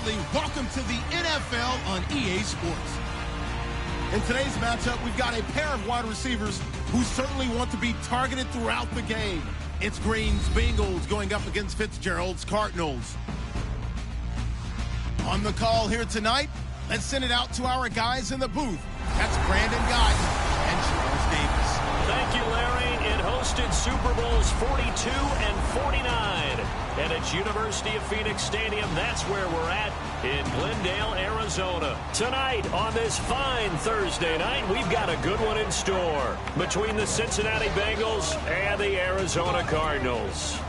Bradley. Welcome to the NFL on EA Sports. In today's matchup, we've got a pair of wide receivers who certainly want to be targeted throughout the game. It's Green's Bengals going up against Fitzgerald's Cardinals. On the call here tonight, let's send it out to our guys in the booth. That's Brandon Guyton and Charles Davis. Thank you, Larry. It hosted Super Bowls 42 and 49. And it's University of Phoenix Stadium. That's where we're at in Glendale, Arizona. Tonight, on this fine Thursday night, we've got a good one in store between the Cincinnati Bengals and the Arizona Cardinals.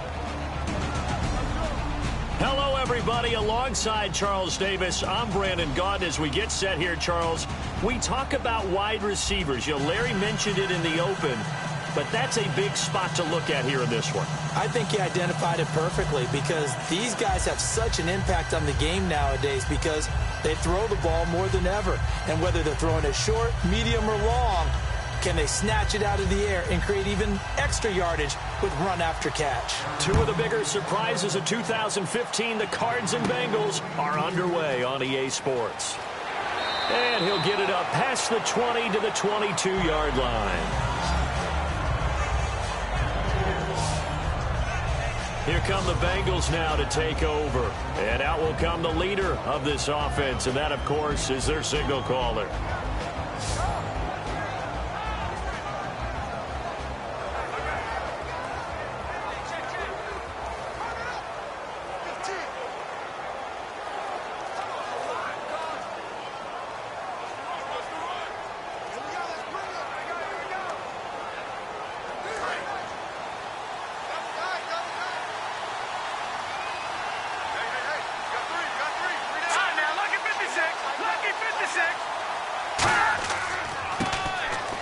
Hello, everybody. Alongside Charles Davis, I'm Brandon Gaunt. As we get set here, Charles, we talk about wide receivers. You know, Larry mentioned it in the open, but that's a big spot to look at here in this one. I think he identified it perfectly because these guys have such an impact on the game nowadays because they throw the ball more than ever. And whether they're throwing it short, medium, or long, can they snatch it out of the air and create even extra yardage with run after catch? Two of the bigger surprises of 2015, the Cards and Bengals, are underway on EA Sports. And he'll get it up past the 20 to the 22-yard line. Here come the Bengals now to take over. And out will come the leader of this offense, and that, of course, is their signal caller.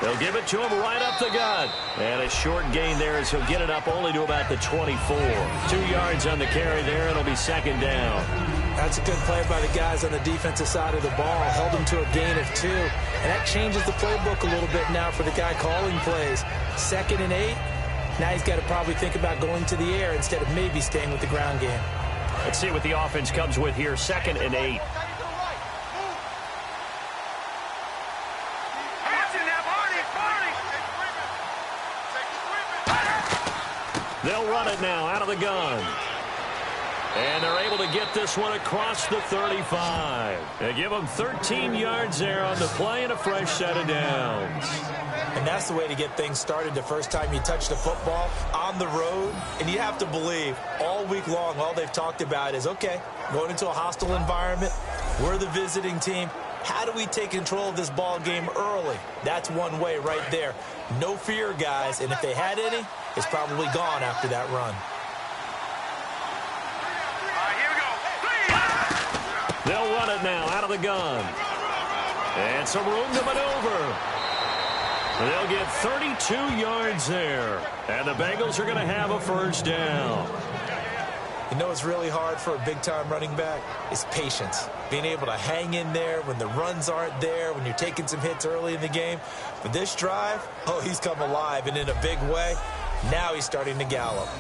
They'll give it to him right up the gut. And a short gain there as he'll get it up only to about the 24. 2 yards on the carry there. It'll be second down. That's a good play by the guys on the defensive side of the ball. Held him to a gain of 2. And that changes the playbook a little bit now for the guy calling plays. 2nd and 8. Now he's got to probably think about going to the air instead of maybe staying with the ground game. Let's see what the offense comes with here. 2nd and 8. They'll run it now out of the gun. And they're able to get this one across the 35. They give them 13 yards there on the play and a fresh set of downs. And that's the way to get things started the first time you touch the football on the road. And you have to believe all week long, all they've talked about is, okay, going into a hostile environment, we're the visiting team. How do we take control of this ball game early? That's one way right there. No fear, guys. And if they had any, it's probably gone after that run. They'll run it now out of the gun. And some room to maneuver. They'll get 32 yards there. And the Bengals are going to have a first down. You know what's really hard for a big-time running back? It's patience. Being able to hang in there when the runs aren't there, when you're taking some hits early in the game. But this drive, oh, he's come alive and in a big way. Now he's starting to gallop.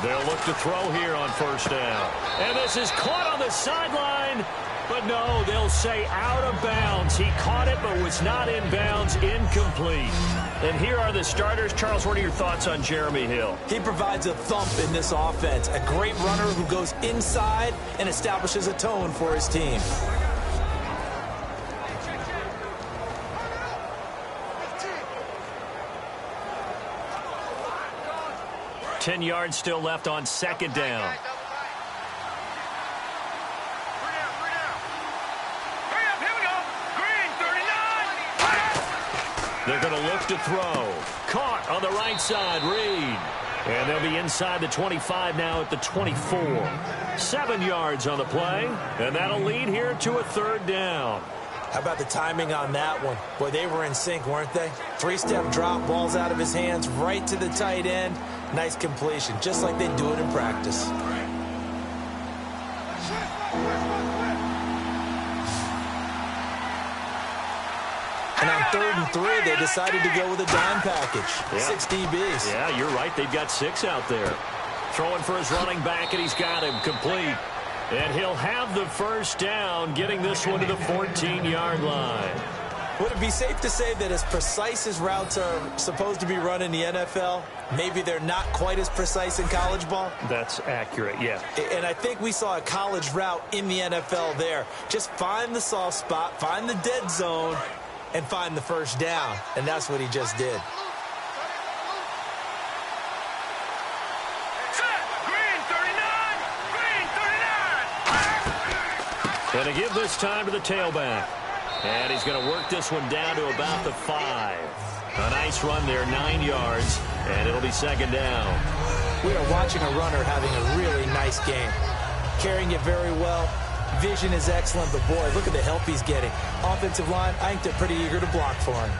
They'll look to throw here on first down. And this is caught on the sideline. But no, they'll say out of bounds. He caught it but was not in bounds. Incomplete. And here are the starters. Charles, what are your thoughts on Jeremy Hill? He provides a thump in this offense. A great runner who goes inside and establishes a tone for his team. 10 yards still left on second down. They're going to look to throw. Caught on the right side, Reed. And they'll be inside the 25 now at the 24. 7 yards on the play, and that'll lead here to a third down. How about the timing on that one? Boy, they were in sync, weren't they? Three-step drop, balls out of his hands, right to the tight end. Nice completion, just like they do it in practice. And on 3rd and 3, they decided to go with a dime package. Yeah. 6 DBs. Yeah, you're right. They've got 6 out there. Throwing for his running back, and he's got him complete. And he'll have the first down, getting this one to the 14-yard line. Would it be safe to say that as precise as routes are supposed to be run in the NFL, maybe they're not quite as precise in college ball? That's accurate, yeah. And I think we saw a college route in the NFL there. Just find the soft spot, find the dead zone, and find the first down. And that's what he just did. Going to give this time to the tailback. And he's going to work this one down to about the 5. A nice run there, 9 yards, and it'll be 2nd down. We are watching a runner having a really nice game. Carrying it very well. Vision is excellent, but boy, look at the help he's getting. Offensive line, I think they're pretty eager to block for him.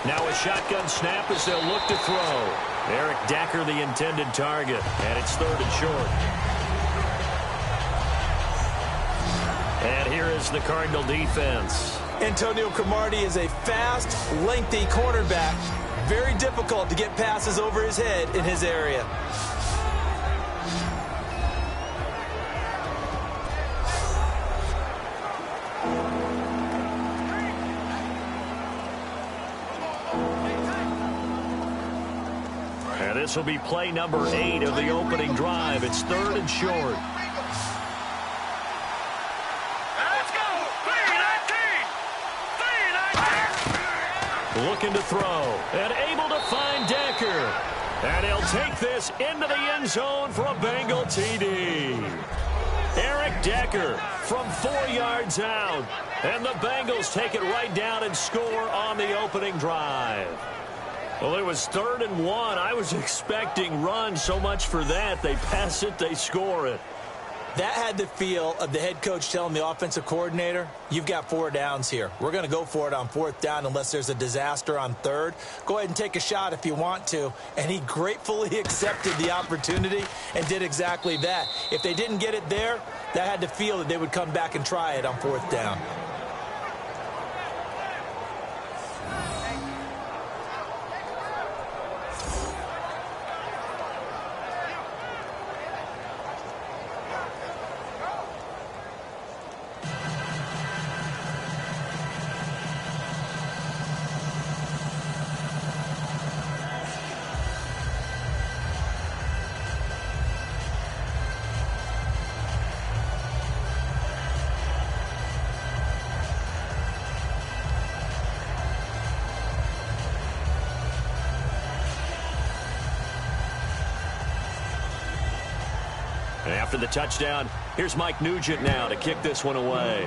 Now a shotgun snap as they'll look to throw. Eric Decker, the intended target, and it's 3rd and short. And here is the Cardinal defense. Antonio Cromartie is a fast, lengthy cornerback. Very difficult to get passes over his head in his area. And this will be play number 8 of the opening drive. It's 3rd and short. Looking to throw, and able to find Decker. And he'll take this into the end zone for a Bengal TD. Eric Decker from 4 yards out. And the Bengals take it right down and score on the opening drive. Well, it was 3rd and 1. I was expecting run, so much for that. They pass it, they score it. That had the feel of the head coach telling the offensive coordinator, you've got 4 downs here. We're going to go for it on 4th down unless there's a disaster on 3rd. Go ahead and take a shot if you want to. And he gratefully accepted the opportunity and did exactly that. If they didn't get it there, that had the feel that they would come back and try it on 4th down. After the touchdown, here's Mike Nugent now to kick this one away.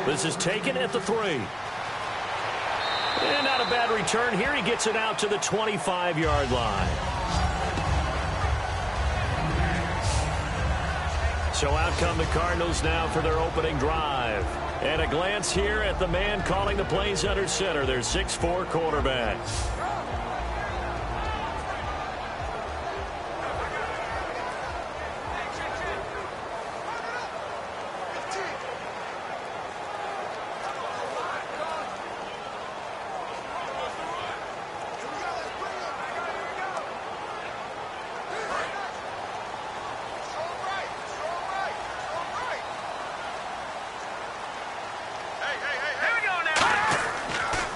This is taken at the 3. And not a bad return here. He gets it out to the 25-yard line. So out come the Cardinals now for their opening drive. And a glance here at the man calling the plays under center, their 6'4" quarterback.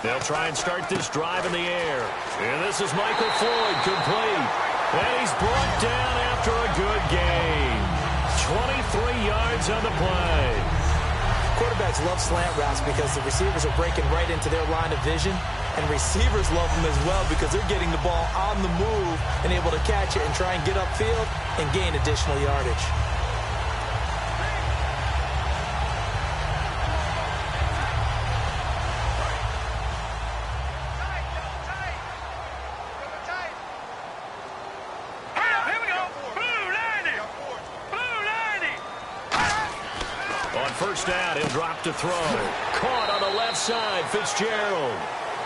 They'll try and start this drive in the air. And this is Michael Floyd, complete. And he's brought down after a good game. 23 yards on the play. Quarterbacks love slant routes because the receivers are breaking right into their line of vision. And receivers love them as well because they're getting the ball on the move and able to catch it and try and get upfield and gain additional yardage. first down. He'll drop to throw. Caught on the left side, Fitzgerald.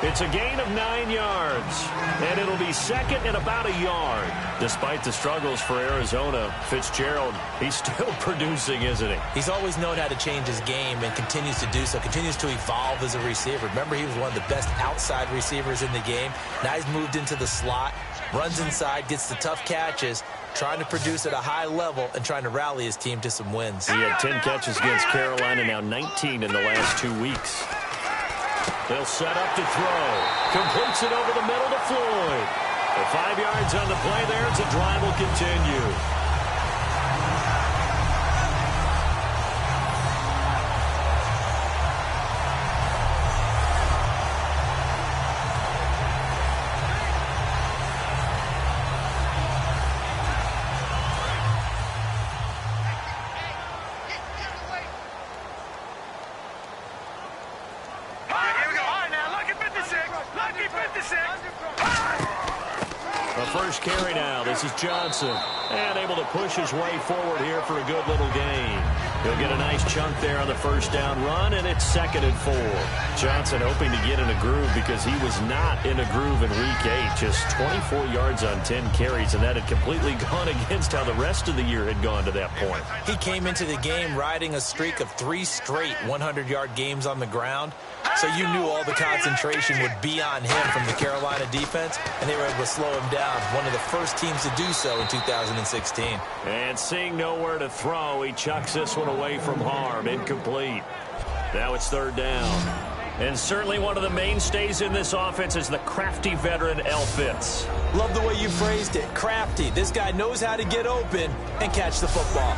It's a gain of 9 yards, and it'll be second and about a yard. Despite the struggles for Arizona, Fitzgerald, he's still producing, isn't he? He's always known how to change his game and continues to do so, continues to evolve as a receiver. Remember, he was one of the best outside receivers in the game. Now he's moved into the slot, runs inside, gets the tough catches, trying to produce at a high level and trying to rally his team to some wins. He had 10 catches against Carolina, now 19 in the last 2 weeks. They'll set up to throw. Completes it over the middle to Floyd. The 5 yards on the play there as the drive will continue. First carry now. This is Johnson. And able to push his way forward here for a good little gain. He'll get a nice chunk there on the first down run, and it's 2nd and 4. Johnson hoping to get in a groove because he was not in a groove in Week 8. Just 24 yards on 10 carries, and that had completely gone against how the rest of the year had gone to that point. He came into the game riding a streak of 3 straight 100-yard games on the ground. So you knew all the concentration would be on him from the Carolina defense, and they were able to slow him down. One of the first teams to do so in 2016. And seeing nowhere to throw, he chucks this one away from harm. Incomplete. Now it's 3rd down. And certainly one of the mainstays in this offense is the crafty veteran L. Fitz. Love the way you phrased it. Crafty. This guy knows how to get open and catch the football.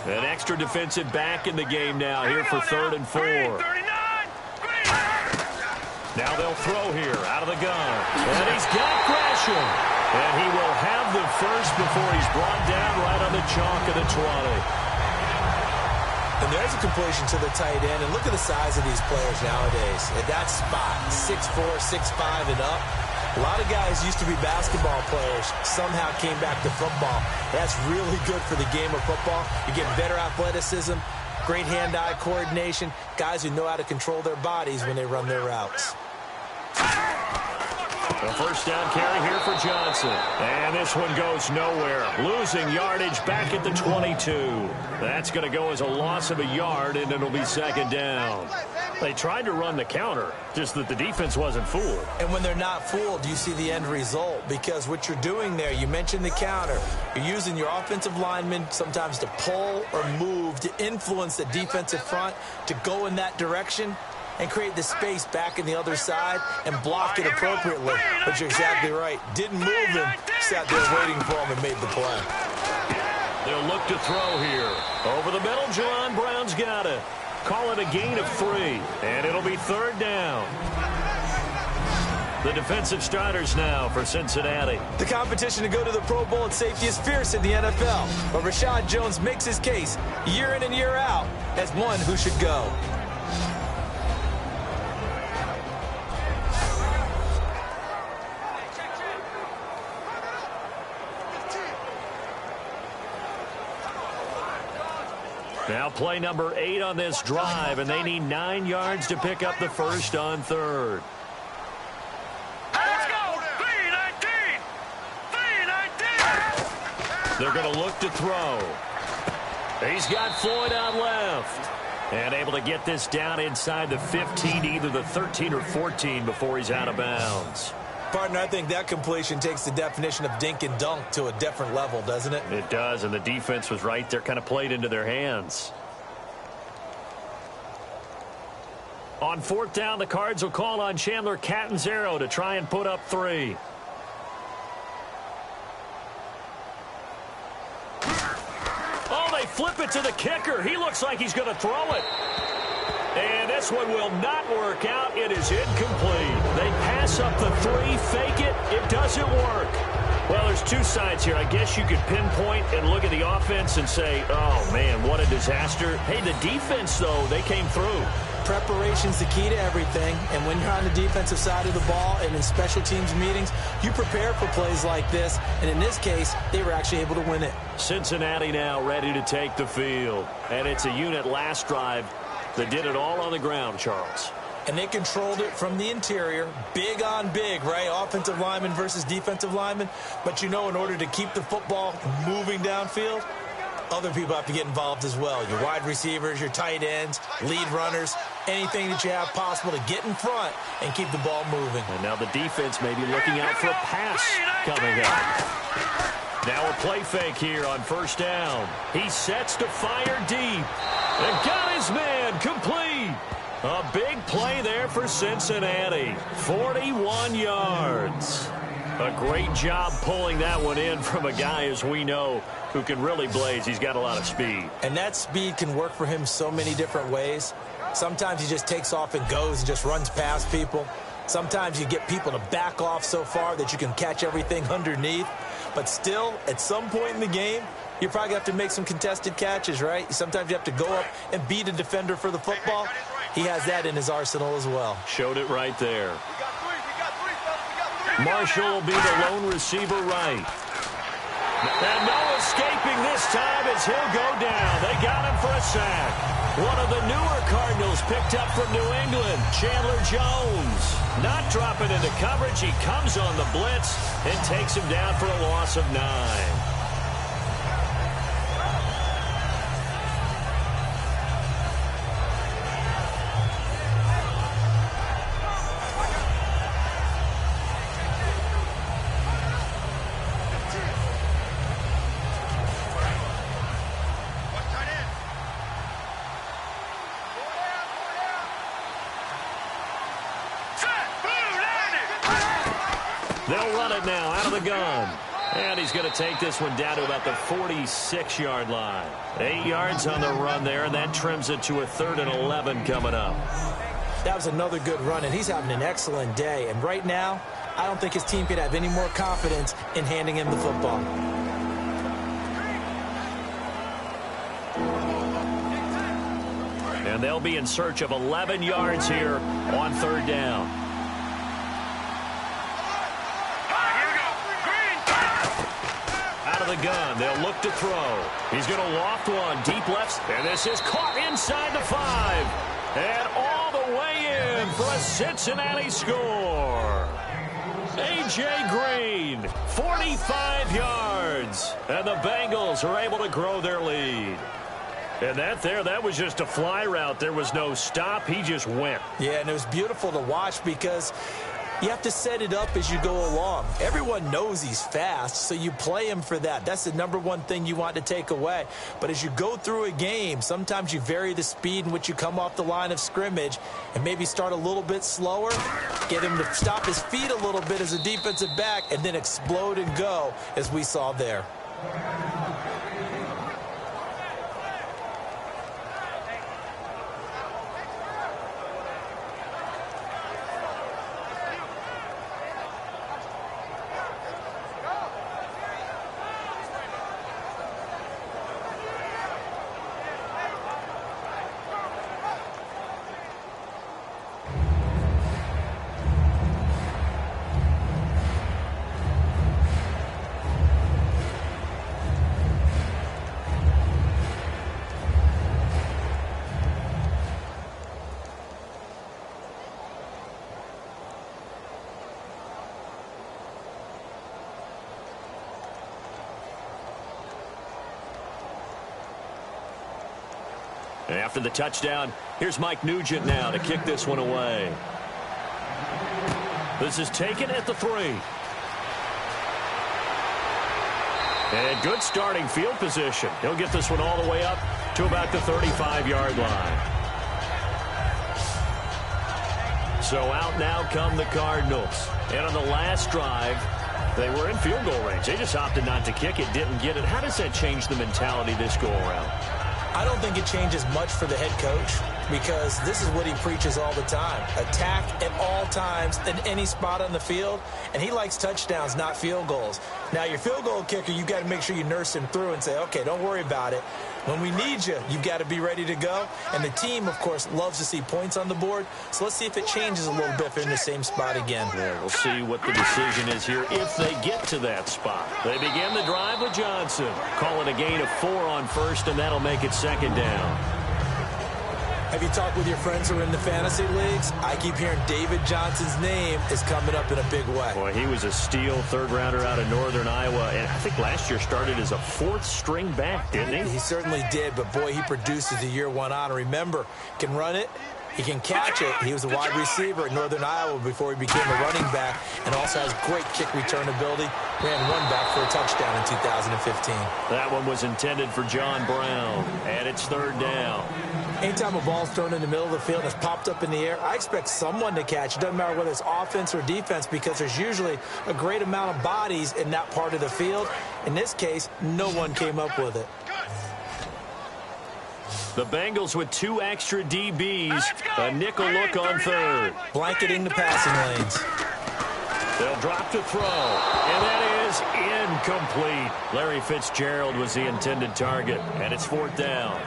An extra defensive back in the game now here for 3rd and 4. Now they'll throw here out of the gun. And he's got Gresham. And he will have the first before he's brought down right on the chalk of the 20. And there's a completion to the tight end. And look at the size of these players nowadays. At that spot, 6'4", 6'5", and up. A lot of guys used to be basketball players, somehow came back to football. That's really good for the game of football. You get better athleticism, great hand-eye coordination, guys who know how to control their bodies when they run their routes. The first down carry here for Johnson. And this one goes nowhere. Losing yardage back at the 22. That's going to go as a loss of a yard, and it'll be 2nd down. They tried to run the counter, just that the defense wasn't fooled. And when they're not fooled, you see the end result. Because what you're doing there, you mentioned the counter. You're using your offensive linemen sometimes to pull or move, to influence the defensive front, to go in that direction and create the space back in the other side and block it appropriately. But you're exactly right. Didn't move him, sat there waiting for him and made the play. They'll look to throw here. Over the middle, Jaron Brown's got it. Call it a gain of 3, and it'll be 3rd down. The defensive starters now for Cincinnati. The competition to go to the Pro Bowl at safety is fierce in the NFL, but Rashad Jones makes his case year in and year out as one who should go. Now play number 8 on this drive, and they need 9 yards to pick up the first on 3rd. Let's go! 3-19! 3-19! They're going to look to throw. He's got Floyd out left. And able to get this down inside the 15, either the 13 or 14 before he's out of bounds. Partner, I think that completion takes the definition of dink and dunk to a different level, doesn't it? It does, and the defense was right there, kind of played into their hands. On 4th down, the Cards will call on Chandler Catanzaro to try and put up 3. Oh, they flip it to the kicker. He looks like he's going to throw it. And this one will not work out. It is incomplete. They pass up the 3, fake it. It doesn't work. Well, there's two sides here. I guess you could pinpoint and look at the offense and say, oh, man, what a disaster. Hey, the defense, though, they came through. Preparation's the key to everything, and when you're on the defensive side of the ball and in special teams meetings, you prepare for plays like this, and in this case, they were actually able to win it. Cincinnati now ready to take the field, and it's a unit last drive that did it all on the ground, Charles. And they controlled it from the interior, big on big, right? Offensive lineman versus defensive lineman. But you know, in order to keep the football moving downfield, other people have to get involved as well. Your wide receivers, your tight ends, lead runners, anything that you have possible to get in front and keep the ball moving. And now the defense may be looking out for a pass coming up. Now a play fake here on first down. He sets to fire deep. And got his man complete. A big play there for Cincinnati. 41 yards. A great job pulling that one in from a guy, as we know, who can really blaze. He's got a lot of speed. And that speed can work for him so many different ways. Sometimes he just takes off and goes and just runs past people. Sometimes you get people to back off so far that you can catch everything underneath. But still, at some point in the game, you probably have to make some contested catches, right? Sometimes you have to go up and beat a defender for the football. He has that in his arsenal as well. Showed it right there. Marshall will be the lone receiver right. And no escaping this time as he'll go down. They got him for a sack. One of the newer Cardinals picked up from New England, Chandler Jones. Not dropping into coverage. He comes on the blitz and takes him down for a loss of 9. They'll run it now out of the gun. And he's going to take this one down to about the 46-yard line. 8 yards on the run there, and that trims it to a 3rd and 11 coming up. That was another good run, and he's having an excellent day. And right now, I don't think his team could have any more confidence in handing him the football. And they'll be in search of 11 yards here on 3rd down. The gun. They'll look to throw. He's going to loft one deep left, and this is caught inside the 5 and all the way in for a Cincinnati score. A.J. Green, 45 yards, and the Bengals are able to grow their lead. And that was just a fly route. There was no stop. He just went. Yeah, and it was beautiful to watch because you have to set it up as you go along. Everyone knows he's fast, so you play him for that. That's the #1 thing you want to take away. But as you go through a game, sometimes you vary the speed in which you come off the line of scrimmage and maybe start a little bit slower, get him to stop his feet a little bit as a defensive back, and then explode and go, as we saw there. After the touchdown, here's Mike Nugent now to kick this one away. This is taken at the 3. And good starting field position. He'll get this one all the way up to about the 35-yard line. So out now come the Cardinals. And on the last drive, they were in field goal range. They just opted not to kick it, didn't get it. How does that change the mentality this go around? I don't think it changes much for the head coach because this is what he preaches all the time. Attack at all times in any spot on the field, and he likes touchdowns, not field goals. Now, your field goal kicker, you've got to make sure you nurse him through and say, okay, don't worry about it. When we need you, you've got to be ready to go. And the team, of course, loves to see points on the board. So let's see if it changes a little bit if they're in the same spot again. Yeah, we'll see what the decision is here if they get to that spot. They begin the drive with Johnson. Call it a gain of 4 on first, and that'll make it second down. Have you talked with your friends who are in the fantasy leagues? I keep hearing David Johnson's name is coming up in a big way. Boy, he was a steal third-rounder out of Northern Iowa, and I think last year started as a 4th-string back, didn't he? He certainly did, but boy, he produces the year one on. Remember, can run it, he can catch it. He was a wide receiver at Northern Iowa before he became a running back, and also has great kick return ability. Ran one back for a touchdown in 2015. That one was intended for John Brown, and it's third down. Anytime a ball's thrown in the middle of the field and it's popped up in the air, I expect someone to catch. It doesn't matter whether it's offense or defense because there's usually a great amount of bodies in that part of the field. In this case, no one came up with it. The Bengals with 2 extra DBs, a nickel look on third. Blanketing the passing lanes. They'll drop to throw, and that is incomplete. Larry Fitzgerald was the intended target, and it's 4th down.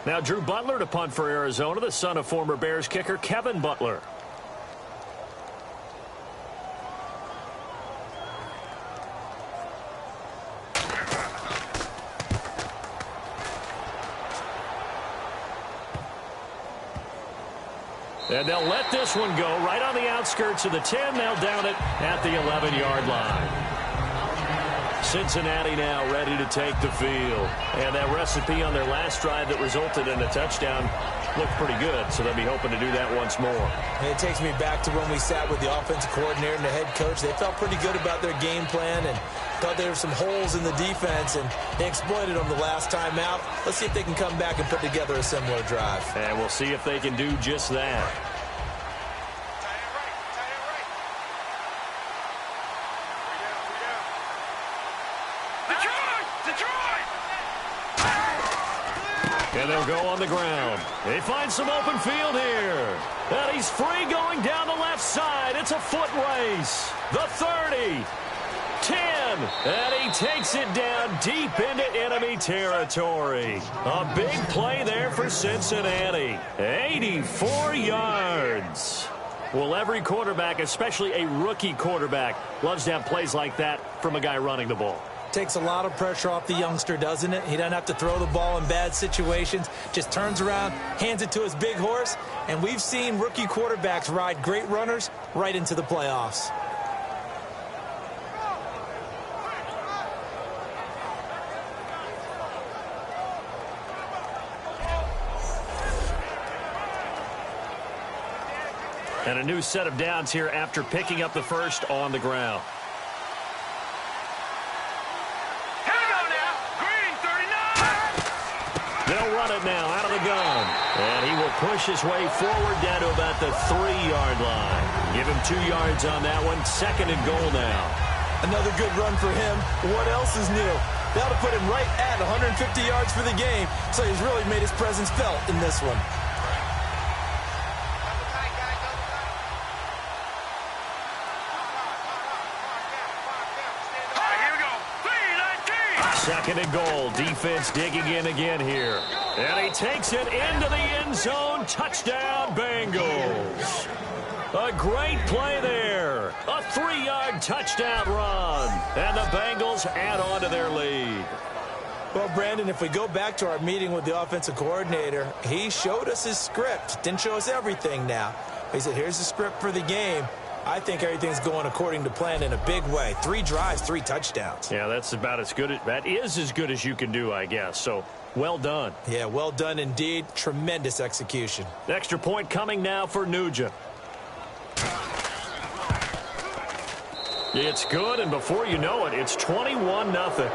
Now Drew Butler to punt for Arizona, the son of former Bears kicker Kevin Butler. And they'll let this one go right on the outskirts of the 10. They'll down it at the 11-yard line. Cincinnati now ready to take the field. And that recipe on their last drive that resulted in a touchdown looked pretty good, so they'll be hoping to do that once more. And it takes me back to when we sat with the offensive coordinator and the head coach. They felt pretty good about their game plan and thought there were some holes in the defense, and they exploited them the last time out. Let's see if they can come back and put together a similar drive. And we'll see if they can do just that. And they'll go on the ground. They find some open field here. And he's free going down the left side. It's a foot race. The 30. 10. And he takes it down deep into enemy territory. A big play there for Cincinnati. 84 yards. Well, every quarterback, especially a rookie quarterback, loves to have plays like that from a guy running the ball. Takes a lot of pressure off the youngster, doesn't it? He doesn't have to throw the ball in bad situations. Just turns around, hands it to his big horse. And we've seen rookie quarterbacks ride great runners right into the playoffs. And a new set of downs here after picking up the first on the ground. They'll run it now out of the gun. And he will push his way forward down to about the 3-yard line. Give him 2 yards on that one. 2nd and goal now. Another good run for him. What else is new? That'll put him right at 150 yards for the game. So he's really made his presence felt in this one. Second and goal. Defense digging in again here. And he takes it into the end zone. Touchdown, Bengals. A great play there. A 3-yard touchdown run. And the Bengals add on to their lead. Well, Brandon, if we go back to our meeting with the offensive coordinator, he showed us his script. Didn't show us everything now. He said, here's the script for the game. I think everything's going according to plan in a big way. 3 drives, 3 touchdowns. Yeah, that's about as good. That is as good as you can do, I guess. So, well done. Yeah, well done indeed. Tremendous execution. Extra point coming now for Nugent. It's good, and before you know it, it's 21-0.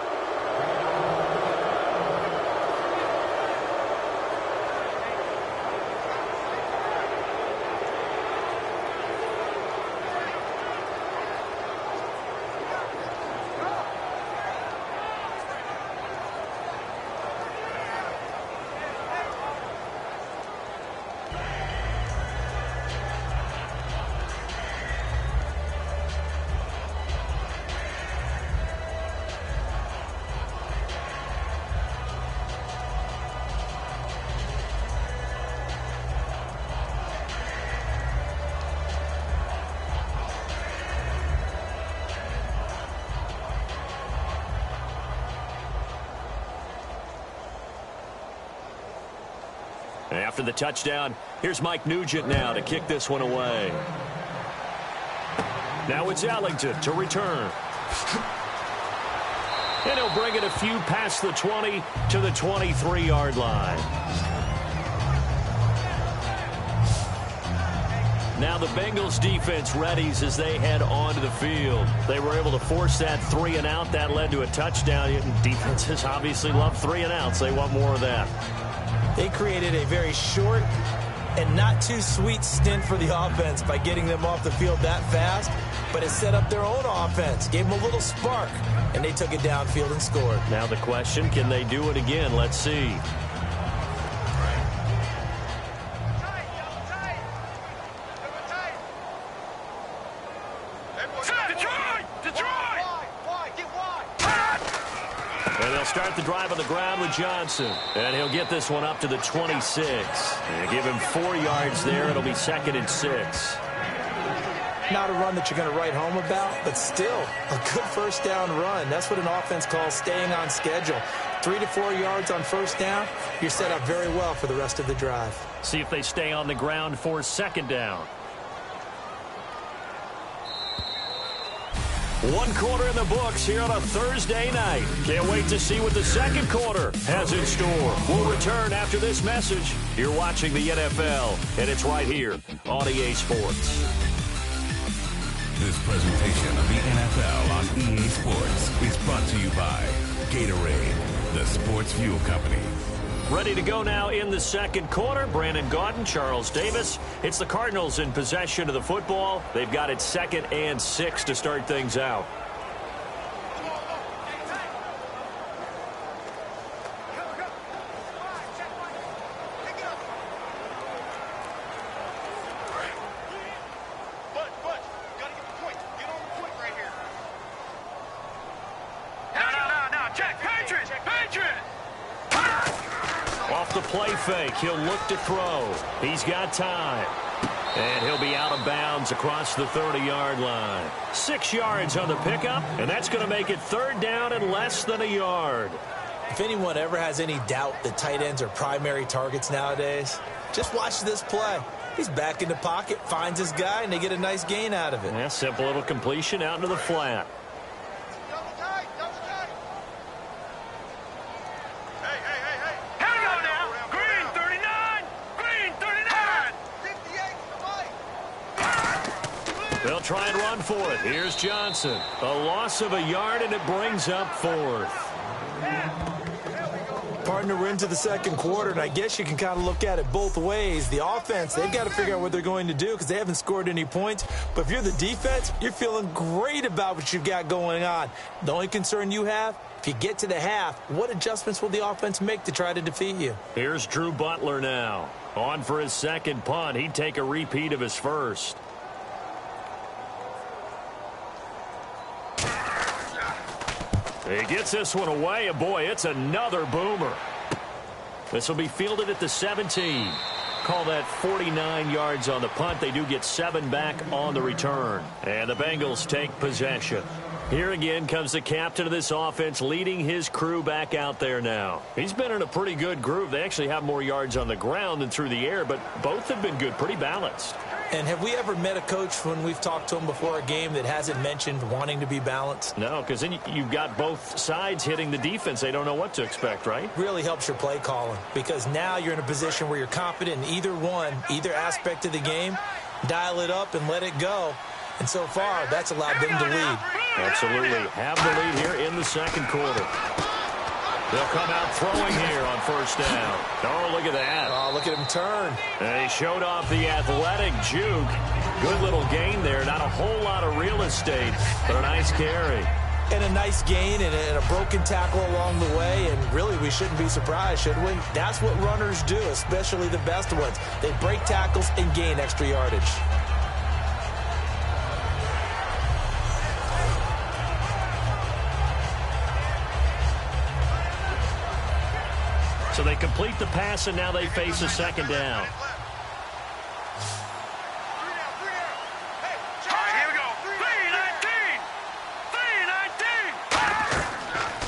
After the touchdown, here's Mike Nugent now to kick this one away. Now it's Ellington to return. And he'll bring it a few past the 20 to the 23-yard line. Now the Bengals defense readies as they head onto the field. They were able to force that 3-and-out. That led to a touchdown. Defenses obviously love 3-and-outs. They want more of that. They created a very short and not too sweet stint for the offense by getting them off the field that fast, but it set up their own offense, gave them a little spark, and they took it downfield and scored. Now the question, can they do it again? Let's see. And they'll start the drive on the ground with Johnson. And he'll get this one up to the 26. And give him 4 yards there. It'll be 2nd and 6. Not a run that you're going to write home about, but still a good first down run. That's what an offense calls staying on schedule. 3 to 4 yards on first down, you're set up very well for the rest of the drive. See if they stay on the ground for 2nd down. 1 quarter in the books here on a Thursday night. Can't wait to see what the 2nd quarter has in store. We'll return after this message. You're watching the NFL, and it's right here on EA Sports. This presentation of the NFL on EA Sports is brought to you by Gatorade, the sports fuel company. Ready to go now in the 2nd quarter. Brandon Gaudin, Charles Davis. It's the Cardinals in possession of the football. They've got it 2nd and 6 to start things out. Off the play fake, he'll look to throw. He's got time. And he'll be out of bounds across the 30-yard line. 6 yards on the pickup, and that's going to make it 3rd down and less than a yard. If anyone ever has any doubt that tight ends are primary targets nowadays, just watch this play. He's back in the pocket, finds his guy, and they get a nice gain out of it. Yeah, simple little completion out into the flat. They'll try and run for it. Here's Johnson. A loss of a yard, and it brings up 4th. Partner, we're into the 2nd quarter, and I guess you can kind of look at it both ways. The offense, they've got to figure out what they're going to do because they haven't scored any points. But if you're the defense, you're feeling great about what you've got going on. The only concern you have, if you get to the half, what adjustments will the offense make to try to defeat you? Here's Drew Butler now. On for his 2nd punt. He'd take a repeat of his first. He gets this one away, and boy, it's another boomer. This will be fielded at the 17. Call that 49 yards on the punt. They do get 7 back on the return. And the Bengals take possession. Here again comes the captain of this offense, leading his crew back out there now. He's been in a pretty good groove. They actually have more yards on the ground than through the air, but both have been good, pretty balanced. And have we ever met a coach when we've talked to him before a game that hasn't mentioned wanting to be balanced? No, because then you've got both sides hitting the defense. They don't know what to expect, right? Really helps your play calling because now you're in a position where you're confident in either aspect of the game. Dial it up and let it go. And so far, that's allowed them to lead. Absolutely. Have the lead here in the 2nd quarter. They'll come out throwing here on 1st down. Oh, look at that. Oh, look at him turn. And he showed off the athletic juke. Good little gain there. Not a whole lot of real estate, but a nice carry. And a nice gain and a broken tackle along the way. And really, we shouldn't be surprised, should we? That's what runners do, especially the best ones. They break tackles and gain extra yardage. So they complete the pass, and now they face a 2nd down.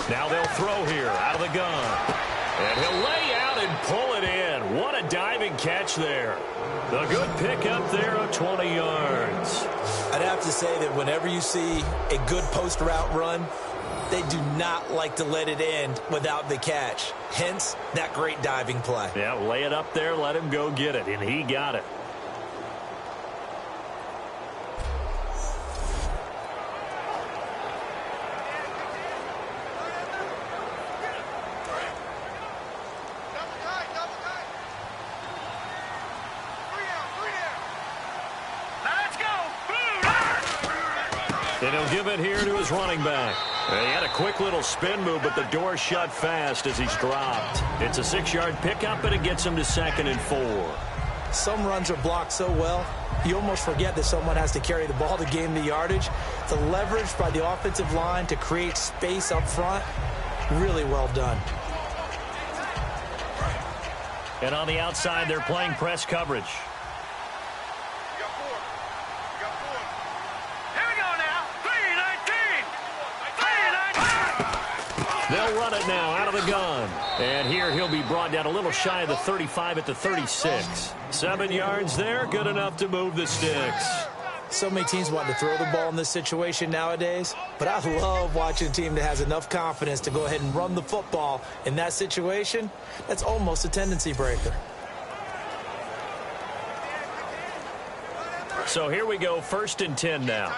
Now they'll throw here out of the gun. And he'll lay out and pull it in. What a diving catch there. A good pickup there of 20 yards. I'd have to say that whenever you see a good post route run, they do not like to let it end without the catch. Hence, that great diving play. Yeah, lay it up there, let him go get it, and he got it. And he'll give it here to his running back. He had a quick little spin move, but the door shut fast as he's dropped. It's a 6-yard pickup, and it gets him to 2nd and 4. Some runs are blocked so well, you almost forget that someone has to carry the ball to gain the yardage. The leverage by the offensive line to create space up front, really well done. And on the outside, they're playing press coverage. They'll run it now out of the gun. And here he'll be brought down a little shy of the 35 at the 36. 7 yards there, good enough to move the sticks. So many teams want to throw the ball in this situation nowadays, but I love watching a team that has enough confidence to go ahead and run the football in that situation. That's almost a tendency breaker. So here we go, 1st and 10 now.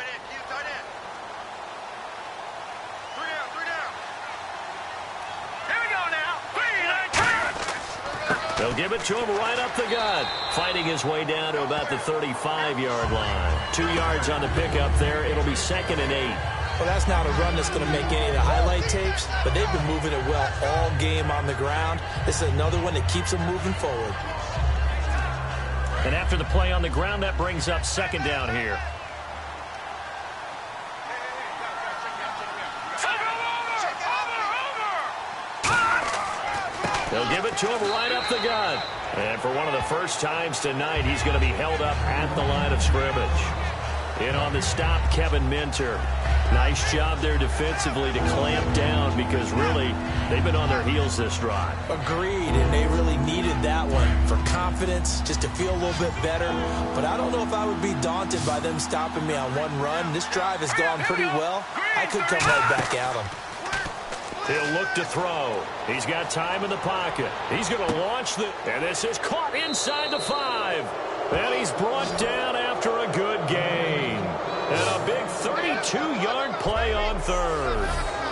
They'll give it to him right up the gut. Fighting his way down to about the 35-yard line. 2 yards on the pickup there. It'll be 2nd and 8. Well, that's not a run that's going to make any of the highlight tapes, but they've been moving it well all game on the ground. This is another one that keeps them moving forward. And after the play on the ground, that brings up 2nd down here. They'll give it to him right up the gut. And for one of the first times tonight, he's going to be held up at the line of scrimmage. In on the stop, Kevin Minter. Nice job there defensively to clamp down because really they've been on their heels this drive. Agreed, and they really needed that one for confidence, just to feel a little bit better. But I don't know if I would be daunted by them stopping me on one run. This drive has gone pretty well. I could come right back at them. He'll look to throw. He's got time in the pocket. He's going to launch the... And this is caught inside the 5. And he's brought down after a good gain. And a big 32-yard play on 3rd.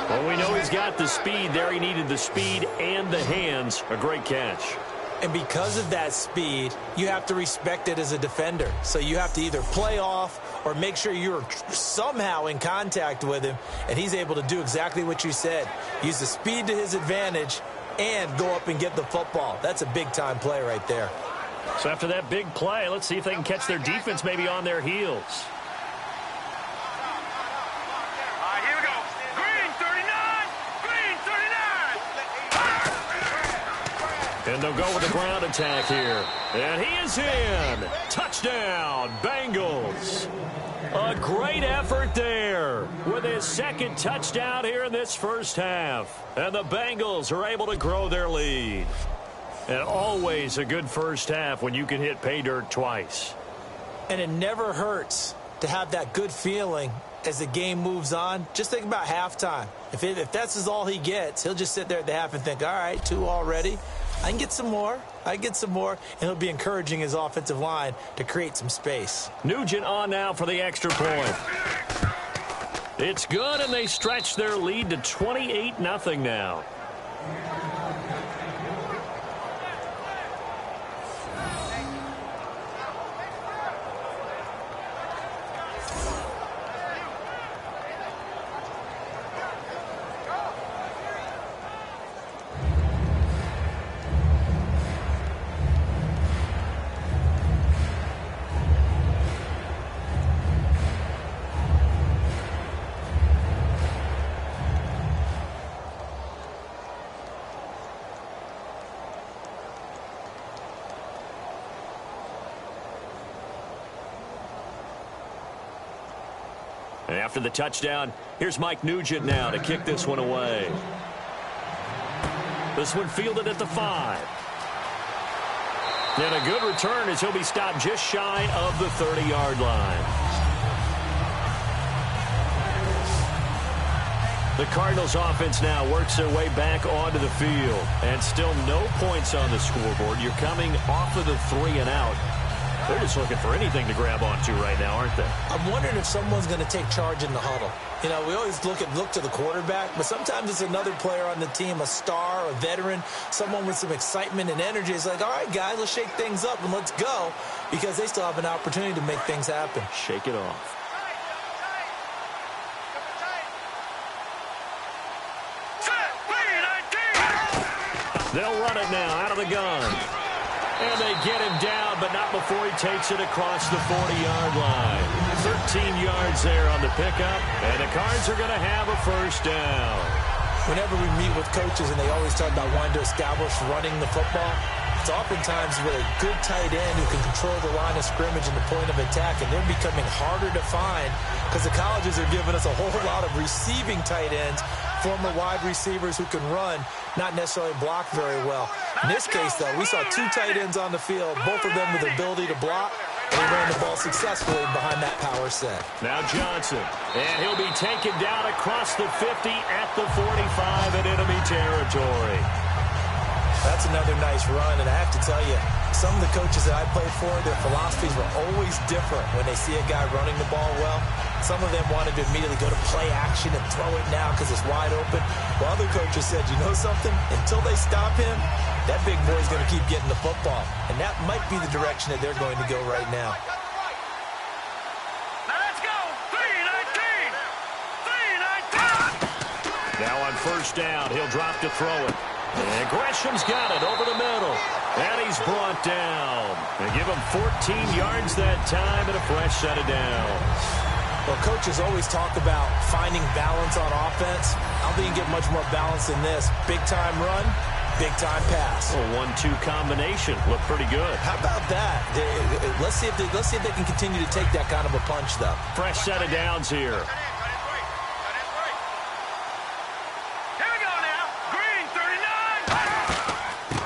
Well, we know he's got the speed there. He needed the speed and the hands. A great catch. And because of that speed, you have to respect it as a defender. So you have to either play off or make sure you're somehow in contact with him, and he's able to do exactly what you said. Use the speed to his advantage and go up and get the football. That's a big-time play right there. So after that big play, let's see if they can catch their defense maybe on their heels. Here we go. Green 39. Green 39. And they'll go with the ground attack here. And he is in. Touchdown, Bengals. A great effort there with his 2nd touchdown here in this first half. And the Bengals are able to grow their lead. And always a good first half when you can hit pay dirt twice. And it never hurts to have that good feeling as the game moves on. Just think about halftime. If that's all he gets, he'll just sit there at the half and think, all right, 2 already. I can get some more. And he'll be encouraging his offensive line to create some space. Nugent on now for the extra point. It's good, and they stretch their lead to 28-0 now. After the touchdown, here's Mike Nugent now to kick this one away. This one fielded at the 5. And a good return as he'll be stopped just shy of the 30-yard line. The Cardinals offense now works their way back onto the field. And still no points on the scoreboard. You're coming off of the 3 and out. They're just looking for anything to grab onto right now, aren't they? I'm wondering if someone's going to take charge in the huddle. You know, we always look to the quarterback, but sometimes it's another player on the team, a star, a veteran, someone with some excitement and energy. It's like, all right, guys, let's shake things up and let's go, because they still have an opportunity to make things happen. Shake it off. They'll run it now out of the gun. And they get him down, but not before he takes it across the 40-yard line. 13 yards there on the pickup, and the Cards are going to have a first down. Whenever we meet with coaches and they always talk about wanting to establish running the football, it's oftentimes with a good tight end who can control the line of scrimmage and the point of attack, and they're becoming harder to find because the colleges are giving us a whole lot of receiving tight ends, former wide receivers who can run, not necessarily block very well. In this case, though, we saw 2 tight ends on the field, both of them with the ability to block, and they ran the ball successfully behind that power set. Now Johnson, and he'll be taken down across the 50 at the 45 in enemy territory. That's another nice run, and I have to tell you, some of the coaches that I played for, their philosophies were always different when they see a guy running the ball well. Some of them wanted to immediately go to play action and throw it now because it's wide open. While other coaches said, you know something? Until they stop him, that big boy's going to keep getting the football. And that might be the direction that they're going to go right now. Let's go! 3-19! 3-19! Now on first down, he'll drop to throw it. And Gresham's got it over the middle. And he's brought down. They give him 14 yards that time and a fresh set of downs. Well, coaches always talk about finding balance on offense. I don't think you get much more balance than this. Big-time run, big-time pass. A 1-2 combination. Looked pretty good. How about that? Let's see if they can continue to take that kind of a punch, though. Fresh set of downs here.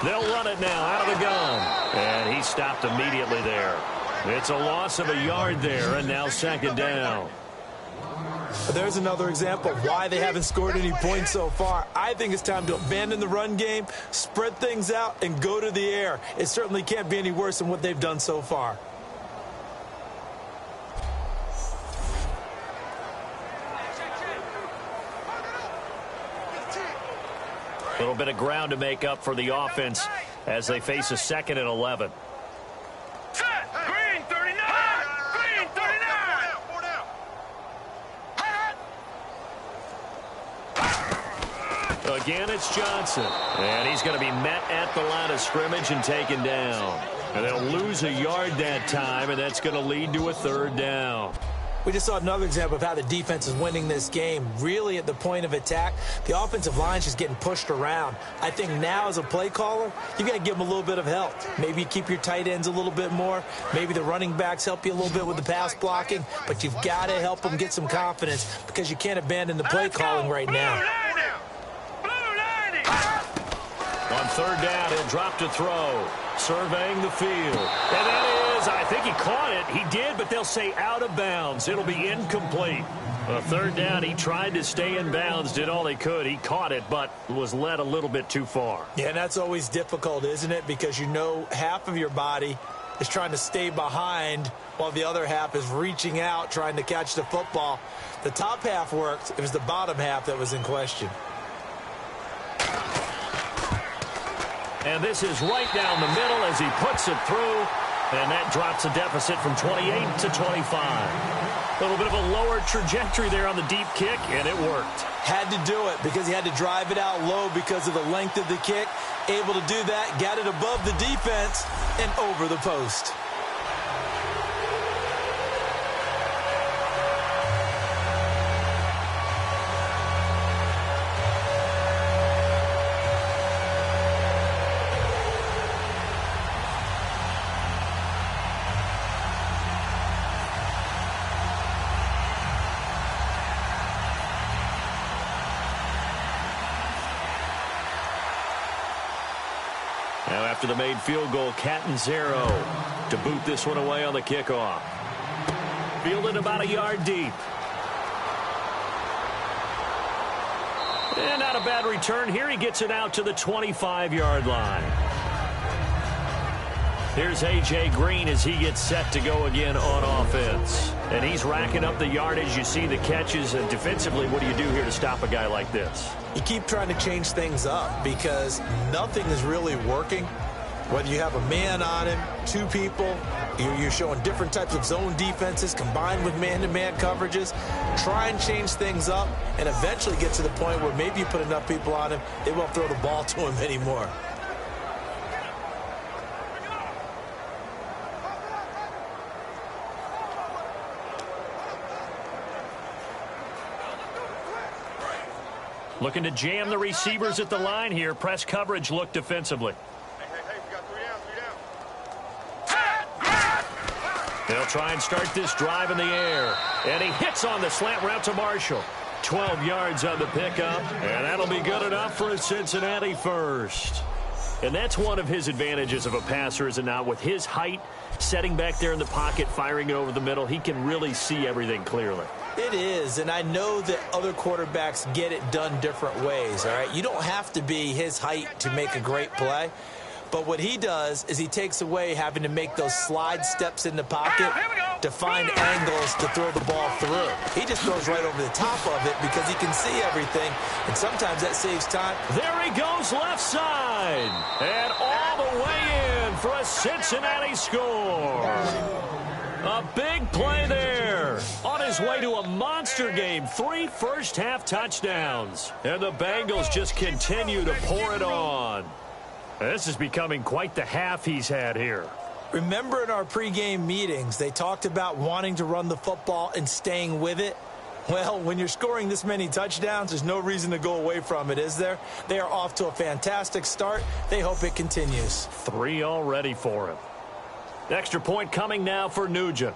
They'll run it now out of the gun. And he stopped immediately there. It's a loss of a yard there, and now second down. There's another example of why they haven't scored any points so far. I think it's time to abandon the run game, spread things out, and go to the air. It certainly can't be any worse than what they've done so far. A little bit of ground to make up for the offense as they face a 2nd and 11. Green 39! Green 39! 4 down! Again, it's Johnson. And he's going to be met at the line of scrimmage and taken down. And they'll lose a yard that time, and that's going to lead to a 3rd down. We just saw another example of how the defense is winning this game. Really at the point of attack, the offensive line is just getting pushed around. I think now as a play caller, you've got to give them a little bit of help. Maybe you keep your tight ends a little bit more. Maybe the running backs help you a little bit with the pass blocking. But you've got to help them get some confidence because you can't abandon the play calling right now. On 3rd down, he'll drop to throw. Surveying the field. And that is, I think he caught it. He did, but they'll say out of bounds. It'll be incomplete. 3rd down, he tried to stay in bounds, did all he could. He caught it, but was led a little bit too far. Yeah, and that's always difficult, isn't it? Because you know half of your body is trying to stay behind while the other half is reaching out, trying to catch the football. The top half worked. It was the bottom half that was in question. And this is right down the middle as he puts it through. And that drops a deficit from 28 to 25. A little bit of a lower trajectory there on the deep kick, and it worked. Had to do it because he had to drive it out low because of the length of the kick. Able to do that, got it above the defense and over the post. Now after the made field goal, Catanzaro to boot this one away on the kickoff. Fielded about a yard deep. And not a bad return here. He gets it out to the 25-yard line. Here's A.J. Green as he gets set to go again on offense. And he's racking up the yardage. You see the catches. And defensively, what do you do here to stop a guy like this? You keep trying to change things up because nothing is really working. Whether you have a man on him, two people, you're showing different types of zone defenses combined with man-to-man coverages. Try and change things up and eventually get to the point where maybe you put enough people on him, they won't throw the ball to him anymore. Looking to jam the receivers at the line here. Press coverage look defensively. They'll try and start this drive in the air. And he hits on the slant route to Marshall. 12 yards on the pickup. And that'll be good enough for a Cincinnati first. And that's one of his advantages of a passer, is it not? With his height, setting back there in the pocket, firing it over the middle, he can really see everything clearly. It is, and I know that other quarterbacks get it done different ways, all right? You don't have to be his height to make a great play. But what he does is he takes away having to make those slide steps in the pocket to find angles to throw the ball through. He just throws right over the top of it because he can see everything, and sometimes that saves time. There he goes left side, and all the way in for a Cincinnati score. A big play there. On his way to a monster game. 3 first-half touchdowns. And the Bengals just continue to pour it on. This is becoming quite the half he's had here. Remember in our pregame meetings, they talked about wanting to run the football and staying with it? Well, when you're scoring this many touchdowns, there's no reason to go away from it, is there? They are off to a fantastic start. They hope it continues. 3 already for him. Extra point coming now for Nugent.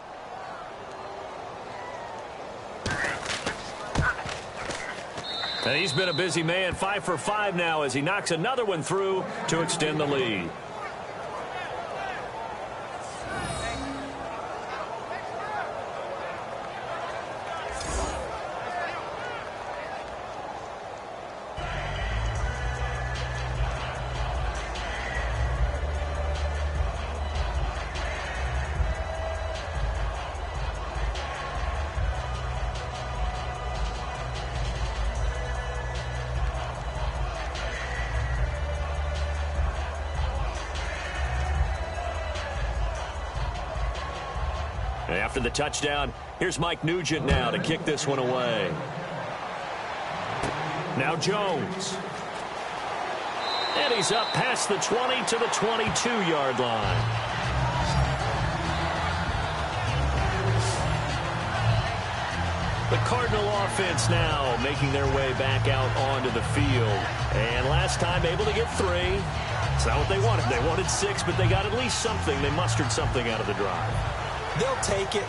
And he's been a busy man, 5 for 5 now as he knocks another one through to extend the lead. After the touchdown, here's Mike Nugent now to kick this one away. Now Jones. And he's up past the 20 to the 22-yard line. The Cardinal offense now making their way back out onto the field. And last time able to get 3. It's not what they wanted. They wanted 6, but they got at least something. They mustered something out of the drive. They'll take it.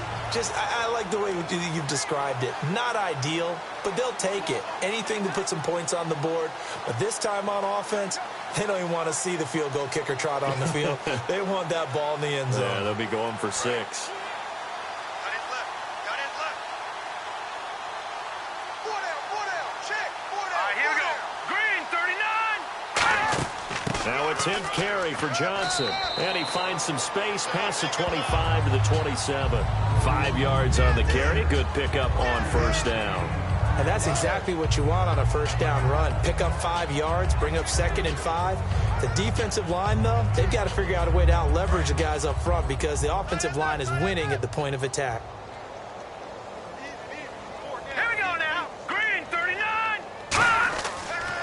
I like the way you've described it. Not ideal, but they'll take it. Anything to put some points on the board. But this time on offense, they don't even want to see the field goal kicker trot on the field. They want that ball in the end zone. Yeah, they'll be going for 6. Now a 10th carry for Johnson. And he finds some space past the 25 to the 27. 5 yards on the carry. Good pickup on first down. And that's exactly what you want on a first down run. Pick up 5 yards, bring up 2nd and 5. The defensive line, though, they've got to figure out a way to out-leverage the guys up front because the offensive line is winning at the point of attack.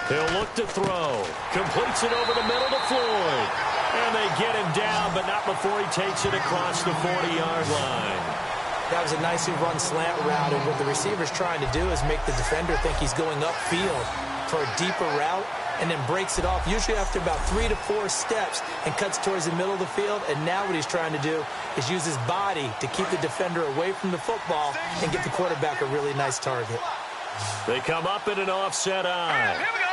He'll look to throw. Completes it over the middle to Floyd. And they get him down, but not before he takes it across the 40-yard line. That was a nicely run slant route, and what the receiver's trying to do is make the defender think he's going upfield for a deeper route and then breaks it off, usually after about 3 to 4 steps, and cuts towards the middle of the field. And now what he's trying to do is use his body to keep the defender away from the football and get the quarterback a really nice target. They come up in an offset eye. Here we go.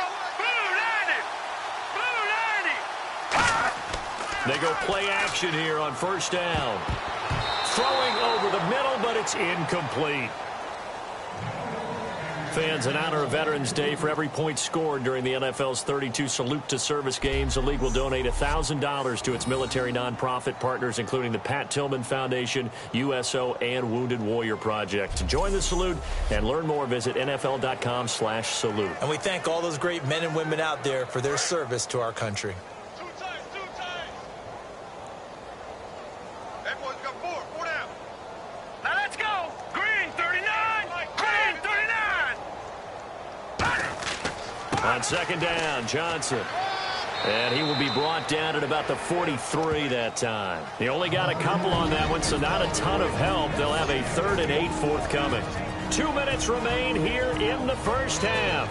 They go play action here on first down. Throwing over the middle, but it's incomplete. Fans, in honor of Veterans Day, for every point scored during the NFL's 32 Salute to Service games, the league will donate $1,000 to its military nonprofit partners, including the Pat Tillman Foundation, USO, and Wounded Warrior Project. To join the salute and learn more, visit NFL.com/salute. And we thank all those great men and women out there for their service to our country. On second down, Johnson. And he will be brought down at about the 43 that time. He only got a couple on that one, so not a ton of help. They'll have a 3rd and 8 forthcoming. 2 minutes remain here in the first half.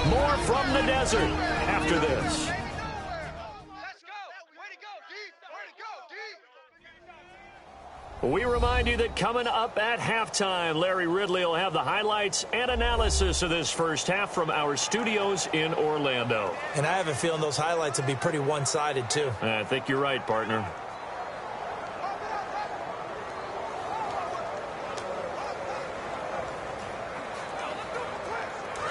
More from the desert after this. We remind you that coming up at halftime, Larry Ridley will have the highlights and analysis of this first half from our studios in Orlando. And I have a feeling those highlights will be pretty one-sided, too. I think you're right, partner.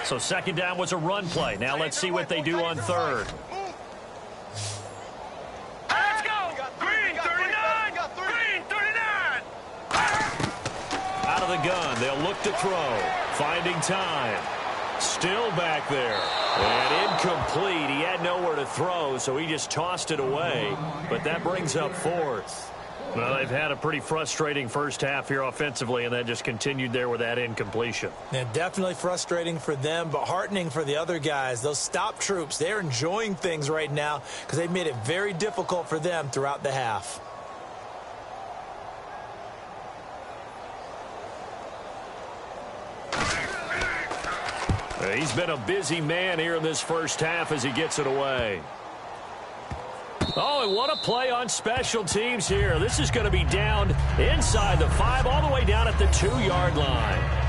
So second down was a run play. Now let's see what they do on third. Out of the gun, they'll look to throw. Finding time. Still back there. And incomplete. He had nowhere to throw, so he just tossed it away. But that brings up 4th. Well, they've had a pretty frustrating first half here offensively, and then just continued there with that incompletion. Yeah, definitely frustrating for them, but heartening for the other guys. Those stop troops, they're enjoying things right now because they've made it very difficult for them throughout the half. He's been a busy man here in this first half as he gets it away. Oh, and what a play on special teams here. This is going to be down inside the 5, all the way down at the 2-yard line.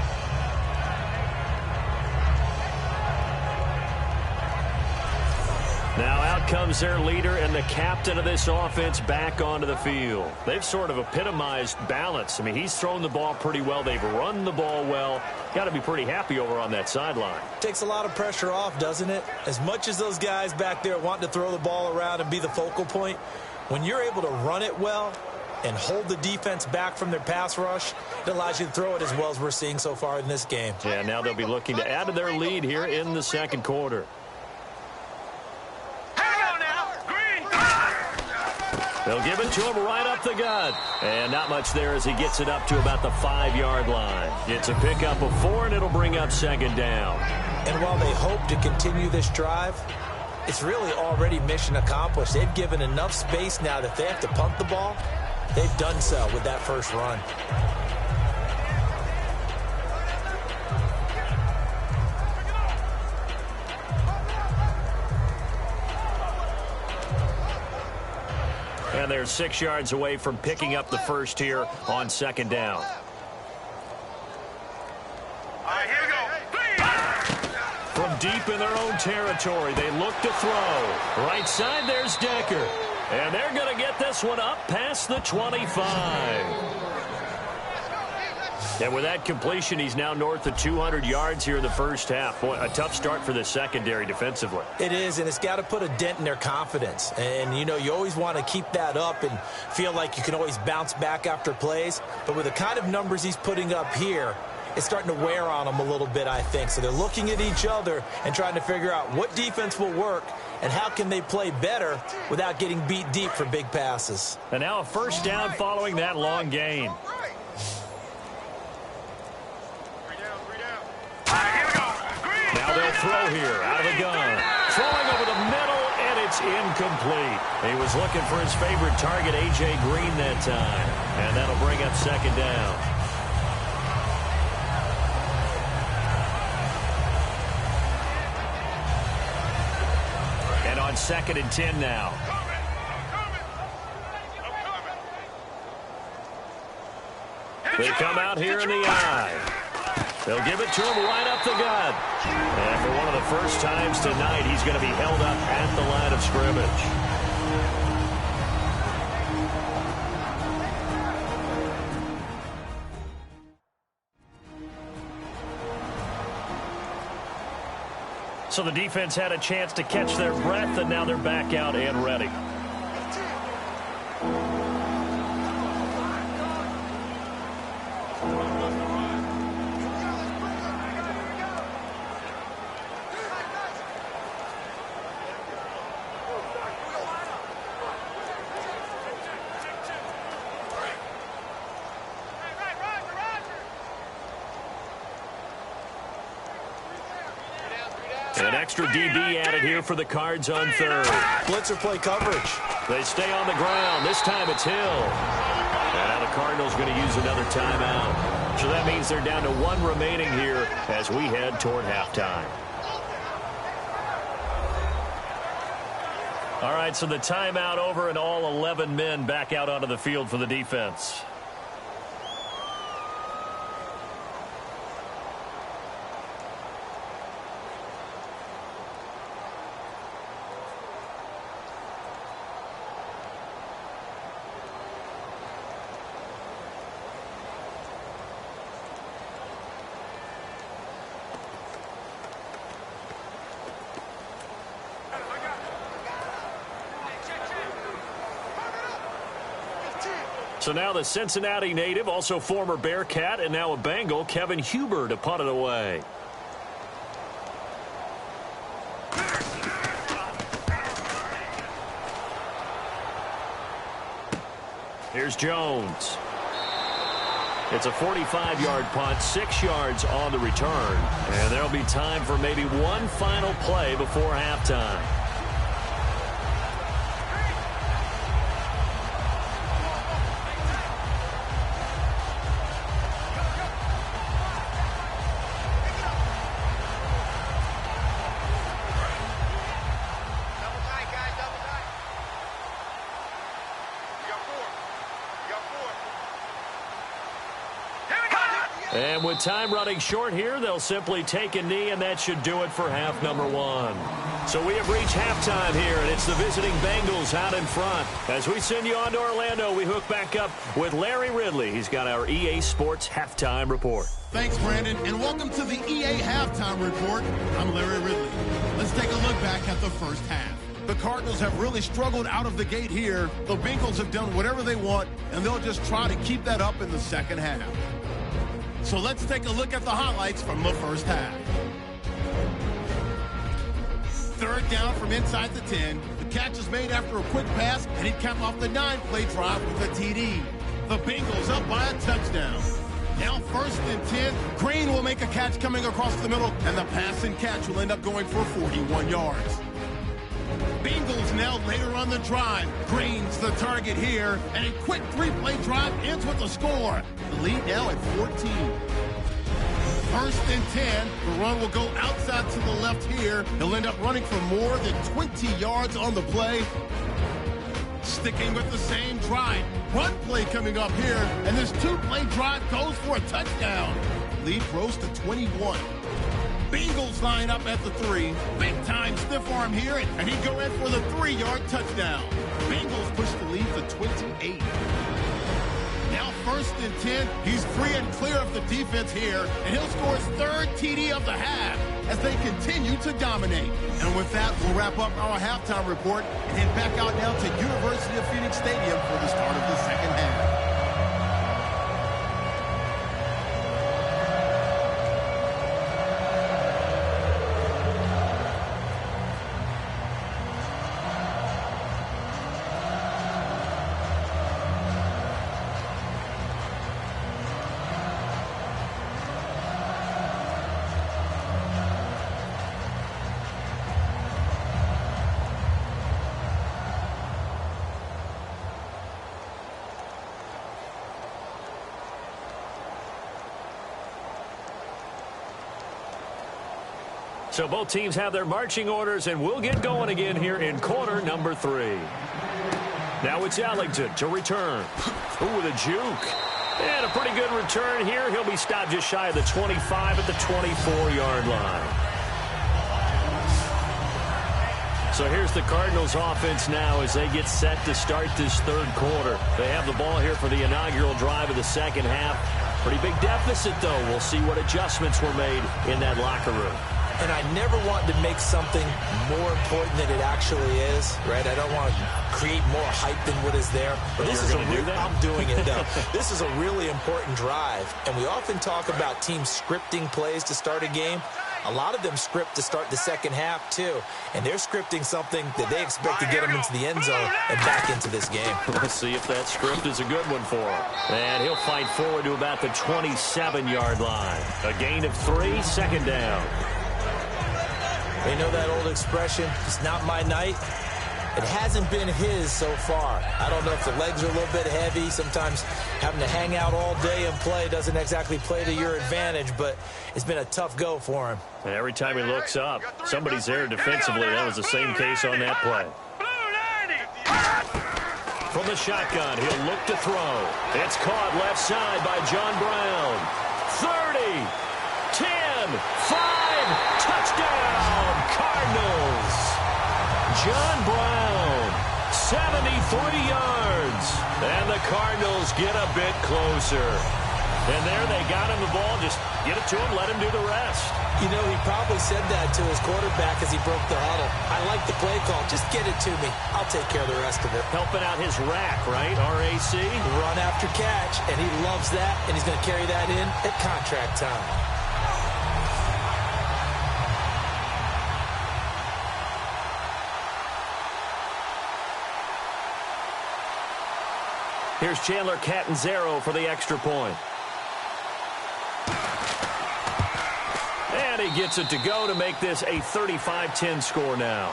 Now out comes their leader and the captain of this offense back onto the field. They've sort of epitomized balance. I mean, he's thrown the ball pretty well. They've run the ball well. Got to be pretty happy over on that sideline. Takes a lot of pressure off, doesn't it? As much as those guys back there want to throw the ball around and be the focal point, when you're able to run it well and hold the defense back from their pass rush, it allows you to throw it as well as we're seeing so far in this game. Yeah, now they'll be looking to add to their lead here in the second quarter. They'll give it to him right up the gut. And not much there as he gets it up to about the 5-yard line. It's a pickup of 4, and it'll bring up second down. And while they hope to continue this drive, it's really already mission accomplished. They've given enough space now that if they have to punt the ball, they've done so with that first run. And they're 6 yards away from picking up the first here on second down. All right, here we go. From deep in their own territory, they look to throw. Right side, there's Decker. And they're going to get this one up past the 25. And with that completion, he's now north of 200 yards here in the first half. Boy, a tough start for the secondary defensively. It is, and it's got to put a dent in their confidence. And, you know, you always want to keep that up and feel like you can always bounce back after plays. But with the kind of numbers he's putting up here, it's starting to wear on them a little bit, I think. So they're looking at each other and trying to figure out what defense will work and how can they play better without getting beat deep for big passes. And now a first down following that long gain. Now they'll throw here out of the gun. Throwing over the middle, and it's incomplete. He was looking for his favorite target, A.J. Green, that time. And that'll bring up second down. And on 2nd and 10 now. They come out here in the eye. They'll give it to him right up the gut. And for one of the first times tonight, he's going to be held up at the line of scrimmage. So the defense had a chance to catch their breath, and now they're back out and ready. An extra DB added here for the Cards on third. Blitzer play coverage. They stay on the ground. This time it's Hill. And now the Cardinals going to use another timeout. So that means they're down to 1 remaining here as we head toward halftime. All right, so the timeout over and all 11 men back out onto the field for the defense. So now the Cincinnati native, also former Bearcat, and now a Bengal, Kevin Huber, to punt it away. Here's Jones. It's a 45-yard punt, 6 yards on the return. And there'll be time for maybe one final play before halftime. And with time running short here, they'll simply take a knee, and that should do it for half number 1. So we have reached halftime here, and it's the visiting Bengals out in front. As we send you on to Orlando, we hook back up with Larry Ridley. He's got our EA Sports Halftime Report. Thanks, Brandon, and welcome to the EA Halftime Report. I'm Larry Ridley. Let's take a look back at the first half. The Cardinals have really struggled out of the gate here. The Bengals have done whatever they want, and they'll just try to keep that up in the second half. So let's take a look at the highlights from the first half. Third down from inside the 10. The catch is made after a quick pass, and he capped off the 9-play drive with a TD. The Bengals up by a touchdown. Now 1st and 10. Green will make a catch coming across the middle, and the pass and catch will end up going for 41 yards. Bengals now later on the drive. Green's the target here, and a quick 3-play drive ends with a score. The lead now at 14. 1st and 10. The run will go outside to the left here. He'll end up running for more than 20 yards on the play. Sticking with the same drive. Run play coming up here, and this 2-play drive goes for a touchdown. Lead grows to 21. Bengals line up at the 3. Big time stiff arm here, and he'd go in for the 3-yard touchdown. Bengals push the lead to 28. Now 1st and 10. He's free and clear of the defense here, and he'll score his 3rd TD of the half as they continue to dominate. And with that, we'll wrap up our halftime report and head back out now to University of Phoenix Stadium for the start of the second half. So both teams have their marching orders, and we'll get going again here in quarter number 3. Now it's Ellington to return. Ooh, with a juke. And a pretty good return here. He'll be stopped just shy of the 25 at the 24-yard line. So here's the Cardinals offense now as they get set to start this third quarter. They have the ball here for the inaugural drive of the second half. Pretty big deficit, though. We'll see what adjustments were made in that locker room. And I never want to make something more important than it actually is, right? I don't want to create more hype than what is there. But this is I'm doing it, though. This is a really important drive. And we often talk about teams scripting plays to start a game. A lot of them script to start the second half, too. And they're scripting something that they expect to get them into the end zone and back into this game. Let's see if that script is a good one for him. And he'll fight forward to about the 27-yard line. A gain of 3, second down. They know that old expression, it's not my night. It hasn't been his so far. I don't know if the legs are a little bit heavy. Sometimes having to hang out all day and play doesn't exactly play to your advantage, but it's been a tough go for him. And every time he looks up, somebody's there defensively. That was the same case on that play. From the shotgun, he'll look to throw. It's caught left side by John Brown. 30, 10, 5, touchdown, Cardinals. John Brown, 73 yards. And the Cardinals get a bit closer. And there they got him the ball. Just get it to him, let him do the rest. You know, he probably said that to his quarterback as he broke the huddle. I like the play call. Just get it to me. I'll take care of the rest of it. Helping out his rack, right? RAC. Run after catch, and he loves that, and he's going to carry that in at contract time. Here's Chandler Catanzaro for the extra point. And he gets it to go to make this a 35-10 score now.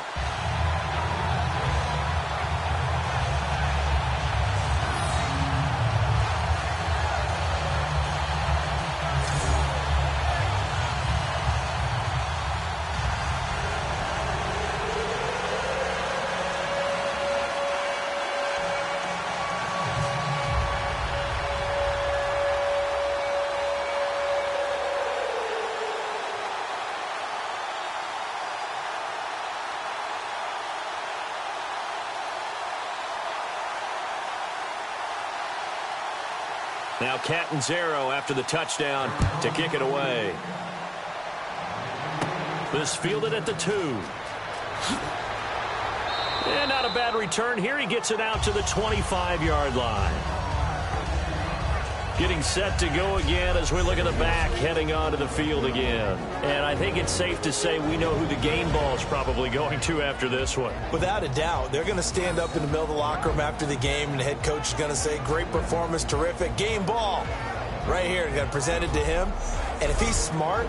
Now Catanzaro after the touchdown to kick it away. This fielded at the 2. And not a bad return here. He gets it out to the 25-yard line. Getting set to go again as we look at the back, heading onto the field again. And I think it's safe to say we know who the game ball is probably going to after this one. Without a doubt, they're going to stand up in the middle of the locker room after the game, and the head coach is going to say, great performance, terrific, game ball. Right here, going to present it to him. And if he's smart,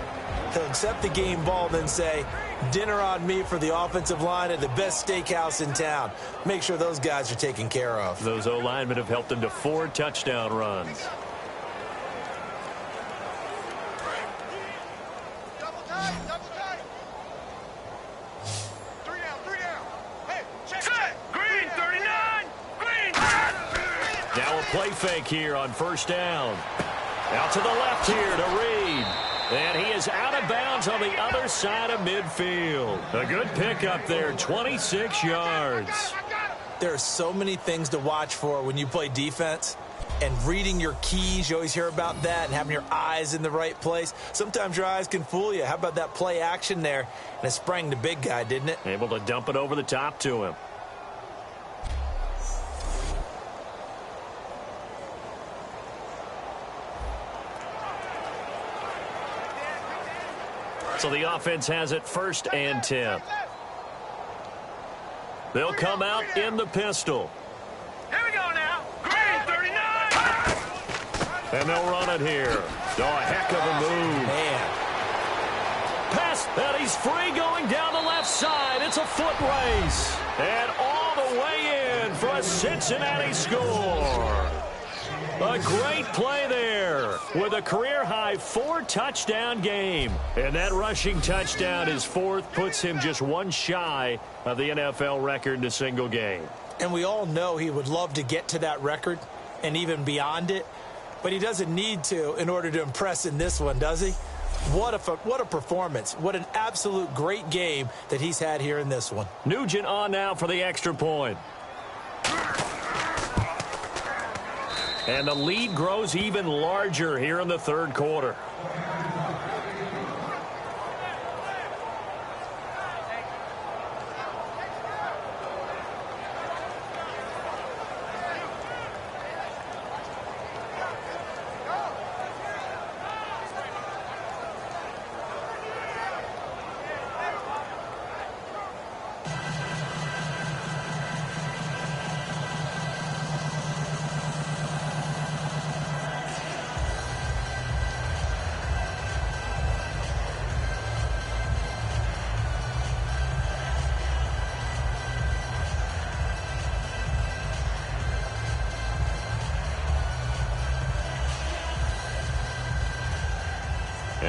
he'll accept the game ball and then say, dinner on me for the offensive line at the best steakhouse in town. Make sure those guys are taken care of. Those O-linemen have helped him to 4 touchdown runs. Play fake here on first down. Out to the left here to Reed. And he is out of bounds on the other side of midfield. A good pickup there, 26 yards. There are so many things to watch for when you play defense. And reading your keys, you always hear about that, and having your eyes in the right place. Sometimes your eyes can fool you. How about that play action there? And it sprang the big guy, didn't it? Able to dump it over the top to him. So the offense has it 1st and 10. They'll come out in the pistol. Here we go now. Green 39. And they'll run it here. Oh, a heck of a move. Man. Pass, and he's free going down the left side. It's a foot race. And all the way in for a Cincinnati score. A great play there with a career-high 4-touchdown game. And that rushing touchdown, his 4th, puts him just 1 shy of the NFL record in a single game. And we all know he would love to get to that record and even beyond it. But he doesn't need to in order to impress in this one, does he? What a performance. What an absolute great game that he's had here in this one. Nugent on now for the extra point. And the lead grows even larger here in the 3rd quarter.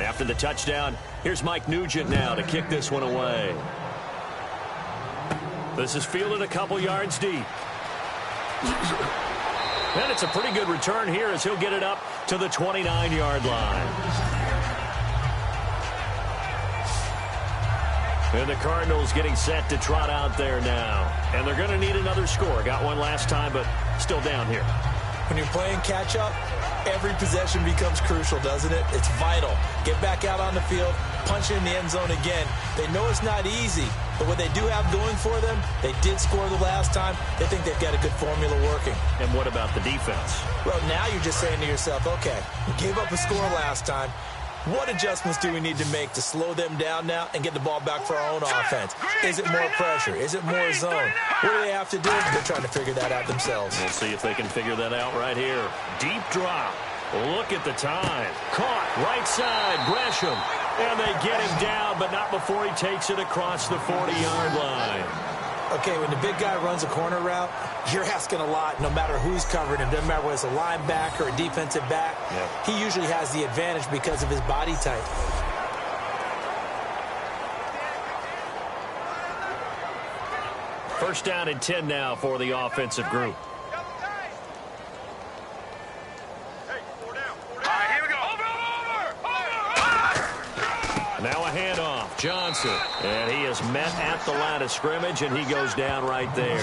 After the touchdown, here's Mike Nugent now to kick this one away. This is fielded a couple yards deep. And it's a pretty good return here as he'll get it up to the 29-yard line. And the Cardinals getting set to trot out there now. And they're going to need another score. Got one last time, but still down here. When you're playing catch-up, every possession becomes crucial, doesn't it? It's vital. Get back out on the field, punch it in the end zone again. They know it's not easy, but what they do have going for them, they did score the last time. They think they've got a good formula working. And what about the defense? Well, now you're just saying to yourself, okay, we gave up a score last time. What adjustments do we need to make to slow them down now and get the ball back for our own offense? Is it more pressure? Is it more zone? What do they have to do? They're trying to figure that out themselves. We'll see if they can figure that out right here. Deep drop. Look at the time. Caught right side. Gresham. And they get him down, but not before he takes it across the 40-yard line. Okay, when the big guy runs a corner route, you're asking a lot no matter who's covering him. Doesn't matter whether it's a linebacker or a defensive back. Yep. He usually has the advantage because of his body type. First down and 10 now for the offensive group. Now a handoff. Johnson. And he is met at the line of scrimmage, and he goes down right there.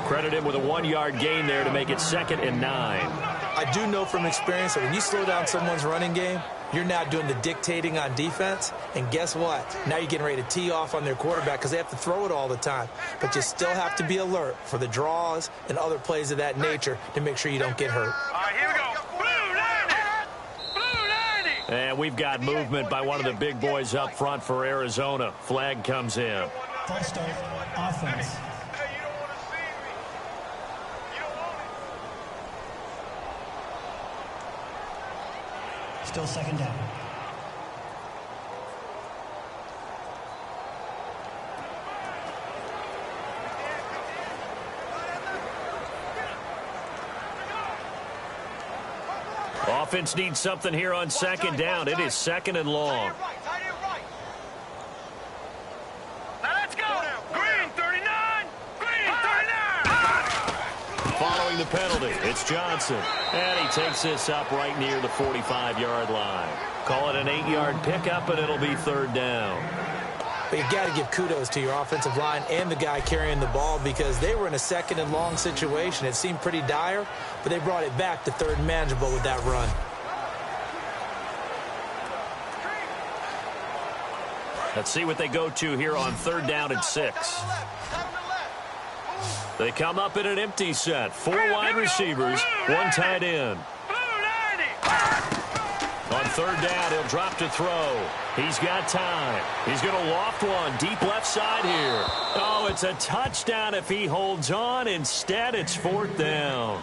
Credit him with a 1-yard gain there to make it 2nd and 9. I do know from experience that when you slow down someone's running game, you're now doing the dictating on defense. And guess what? Now you're getting ready to tee off on their quarterback because they have to throw it all the time. But you still have to be alert for the draws and other plays of that nature to make sure you don't get hurt. All right, here we go. And we've got movement by one of the big boys up front for Arizona. Flag comes in. False start, offense. Still 2nd down. Offense needs something here on 2nd down. It is 2nd and long. Now let's go. Green 39. Green 39. Following the penalty, it's Johnson. And he takes this up right near the 45-yard line. Call it an 8-yard pickup, and it'll be 3rd down. But you've got to give kudos to your offensive line and the guy carrying the ball because they were in a 2nd and long situation. It seemed pretty dire, but they brought it back to 3rd and manageable with that run. Let's see what they go to here on 3rd down and 6. They come up in an empty set. 4 wide receivers, 1 tight end. On 3rd down, he'll drop to throw. He's got time. He's going to loft one deep left side here. Oh, it's a touchdown if he holds on. Instead, it's 4th down.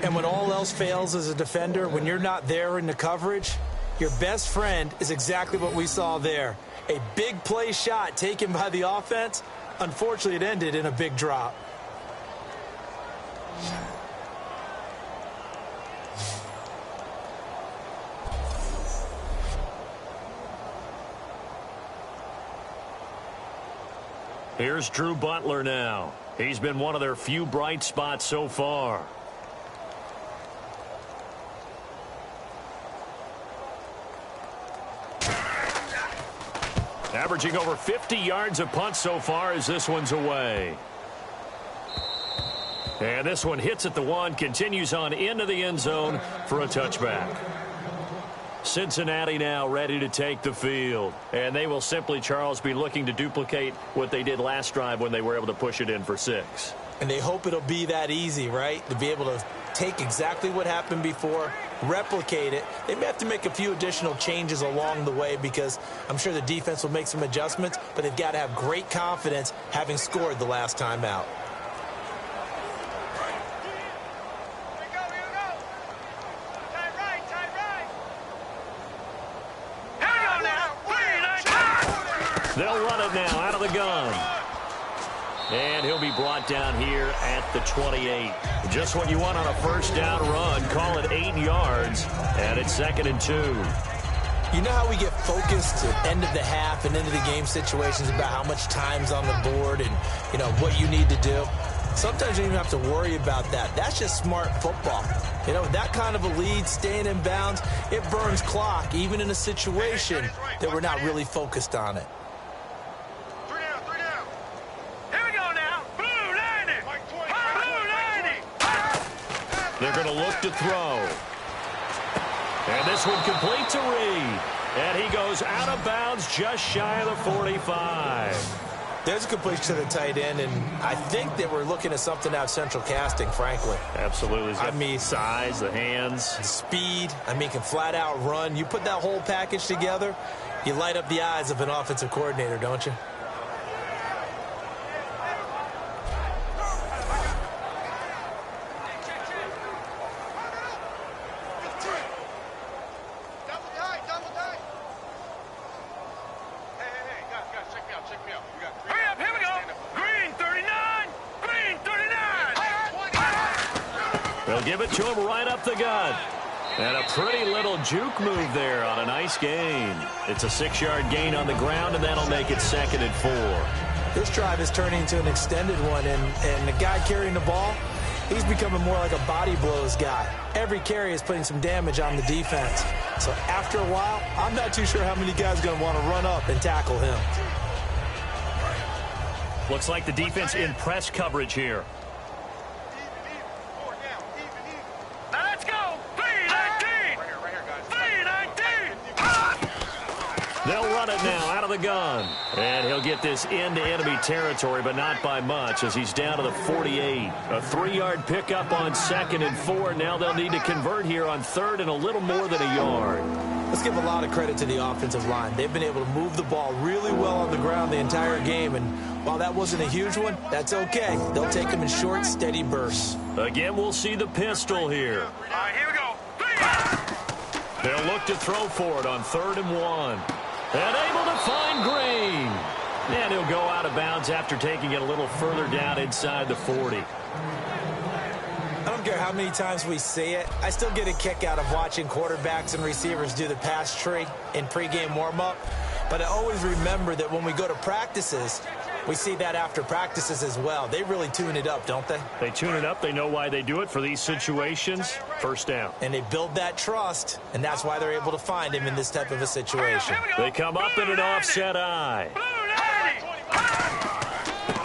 And when all else fails as a defender, when you're not there in the coverage, your best friend is exactly what we saw there. A big play shot taken by the offense. Unfortunately, it ended in a big drop. Here's Drew Butler now. He's been one of their few bright spots so far. Averaging over 50 yards a punt so far as this one's away. And this one hits at the 1, continues on into the end zone for a touchback. Cincinnati now ready to take the field. And they will simply, Charles, be looking to duplicate what they did last drive when they were able to push it in for 6. And they hope it'll be that easy, right? To be able to take exactly what happened before, replicate it. They may have to make a few additional changes along the way because I'm sure the defense will make some adjustments, but they've got to have great confidence having scored the last time out. They'll run it now out of the gun. And he'll be brought down here at the 28. Just what you want on a 1st down run. Call it 8 yards. And it's 2nd and 2. You know how we get focused at end of the half and into the game situations about how much time's on the board and, you know, what you need to do? Sometimes you don't even have to worry about that. That's just smart football. You know, with that kind of a lead, staying in bounds, it burns clock, even in a situation that we're not really focused on it. Three down. Here we go now. Blue 90. Blue 90. They're going to look to throw. And this one complete to Reed. And he goes out of bounds just shy of the 45. There's a completion to the tight end, and I think that we're looking at something out of central casting, frankly. Absolutely. I mean, size, the hands. The speed. I mean, can flat out run. You put that whole package together, you light up the eyes of an offensive coordinator, don't you? They'll give it to him right up the gut. And a pretty little juke move there on a nice gain. It's a 6-yard gain on the ground, and that'll make it 2nd and 4. This drive is turning into an extended one, and the guy carrying the ball, he's becoming more like a body blows guy. Every carry is putting some damage on the defense. So after a while, I'm not too sure how many guys are going to want to run up and tackle him. Looks like the defense in press coverage here. They'll run it now out of the gun. And he'll get this into enemy territory, but not by much, as he's down to the 48. A 3-yard pickup on 2nd and 4. Now they'll need to convert here on 3rd and a little more than a yard. Let's give a lot of credit to the offensive line. They've been able to move the ball really well on the ground the entire game, and while that wasn't a huge one, that's okay. They'll take them in short, steady bursts. Again, we'll see the pistol here. All right, here we go. They'll look to throw for it on 3rd and 1. And able to find Green. And he'll go out of bounds after taking it a little further down inside the 40. I don't care how many times we see it. I still get a kick out of watching quarterbacks and receivers do the pass tree in pregame warm-up. But I always remember that when we go to practices, we see that after practices as well. They really tune it up, don't they? They tune it up. They know why they do it for these situations. 1st down. And they build that trust, and that's why they're able to find him in this type of a situation. They come up in an offset eye.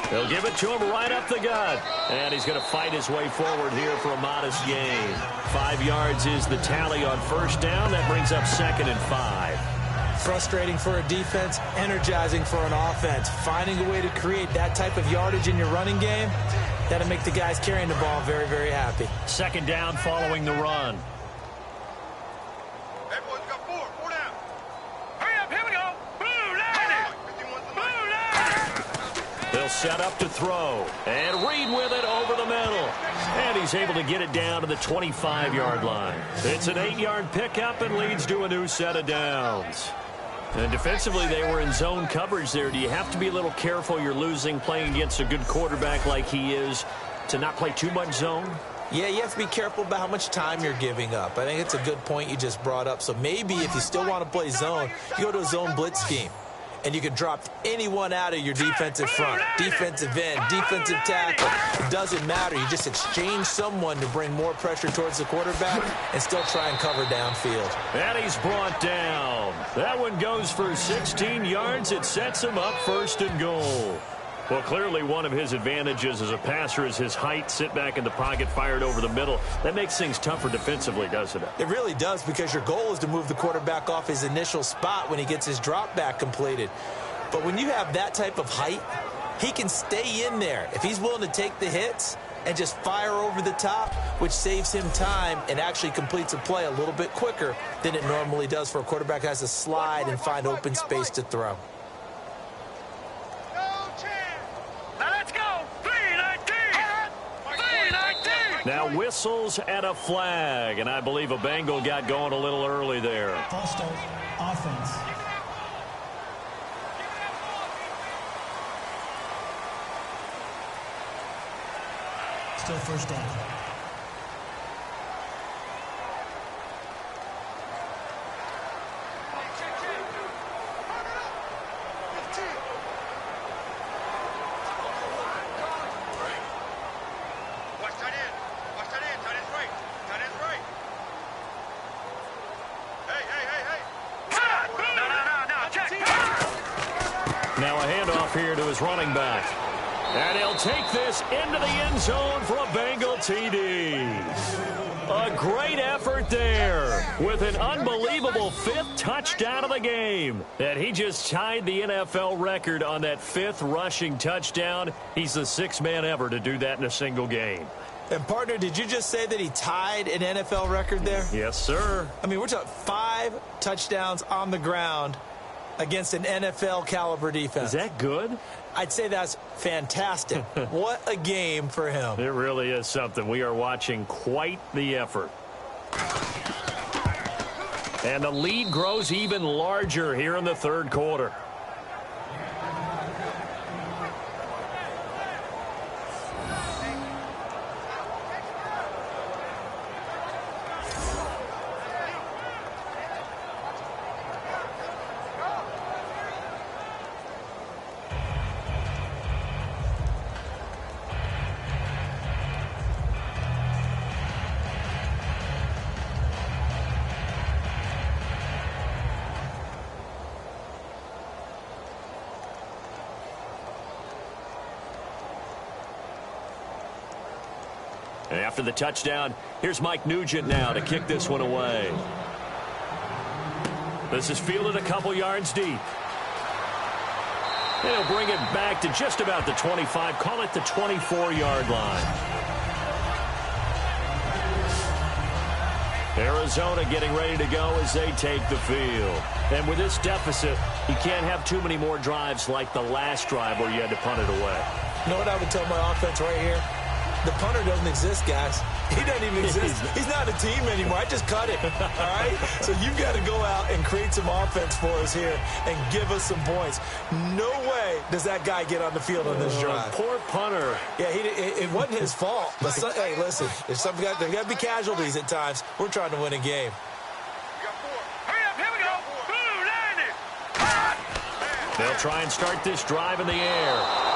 They'll give it to him right up the gut. And he's going to fight his way forward here for a modest gain. 5 yards is the tally on 1st down. That brings up 2nd and 5. Frustrating for a defense, energizing for an offense. Finding a way to create that type of yardage in your running game, that'll make the guys carrying the ball very, very happy. 2nd down following the run. Hey, boys, we got 4 down. Hurry up, here we go. Blue 90. They'll set up to throw. And Reed with it over the middle. And he's able to get it down to the 25-yard line. It's an 8-yard pickup and leads to a new set of downs. And defensively, they were in zone coverage there. Do you have to be a little careful you're losing playing against a good quarterback like he is to not play too much zone? Yeah, you have to be careful about how much time you're giving up. I think it's a good point you just brought up. So maybe if you still want to play zone, you go to a zone blitz scheme. And you can drop anyone out of your defensive front, defensive end, defensive tackle. It doesn't matter. You just exchange someone to bring more pressure towards the quarterback and still try and cover downfield. And he's brought down. That one goes for 16 yards. It sets him up 1st and goal. Well, clearly one of his advantages as a passer is his height. Sit back in the pocket, fired over the middle. That makes things tougher defensively, doesn't it? It really does, because your goal is to move the quarterback off his initial spot when he gets his drop back completed. But when you have that type of height, he can stay in there. If he's willing to take the hits and just fire over the top, which saves him time and actually completes a play a little bit quicker than it normally does for a quarterback who has to slide and find open space to throw. Now whistles and a flag, and I believe a Bengal got going a little early there. False start, offense. Still 1st down. a handoff here to his running back. And he'll take this into the end zone for a Bengal TD. A great effort there with an unbelievable 5th touchdown of the game. And he just tied the NFL record on that 5th rushing touchdown. He's the 6th man ever to do that in a single game. And, partner, did you just say that he tied an NFL record there? Yes, sir. I mean, we're talking 5 touchdowns on the ground against an NFL-caliber defense. Is that good? I'd say that's fantastic. What a game for him. It really is something. We are watching quite the effort. And the lead grows even larger here in the 3rd quarter. After the touchdown, here's Mike Nugent now to kick this one away. This is fielded a couple yards deep. And he'll bring it back to just about the 25, call it the 24-yard line. Arizona getting ready to go as they take the field. And with this deficit, you can't have too many more drives like the last drive where you had to punt it away. You know what I would tell my offense right here? The punter doesn't exist, guys. He doesn't even exist. He's not a team anymore. I just cut it, all right? So you've got to go out and create some offense for us here and give us some points. No way does that guy get on the field on this drive. Poor punter. Yeah, it wasn't his fault. But hey, listen, there's got to be casualties at times. We're trying to win a game. Hurry up, here we go. Blue, landing. They'll try and start this drive in the air.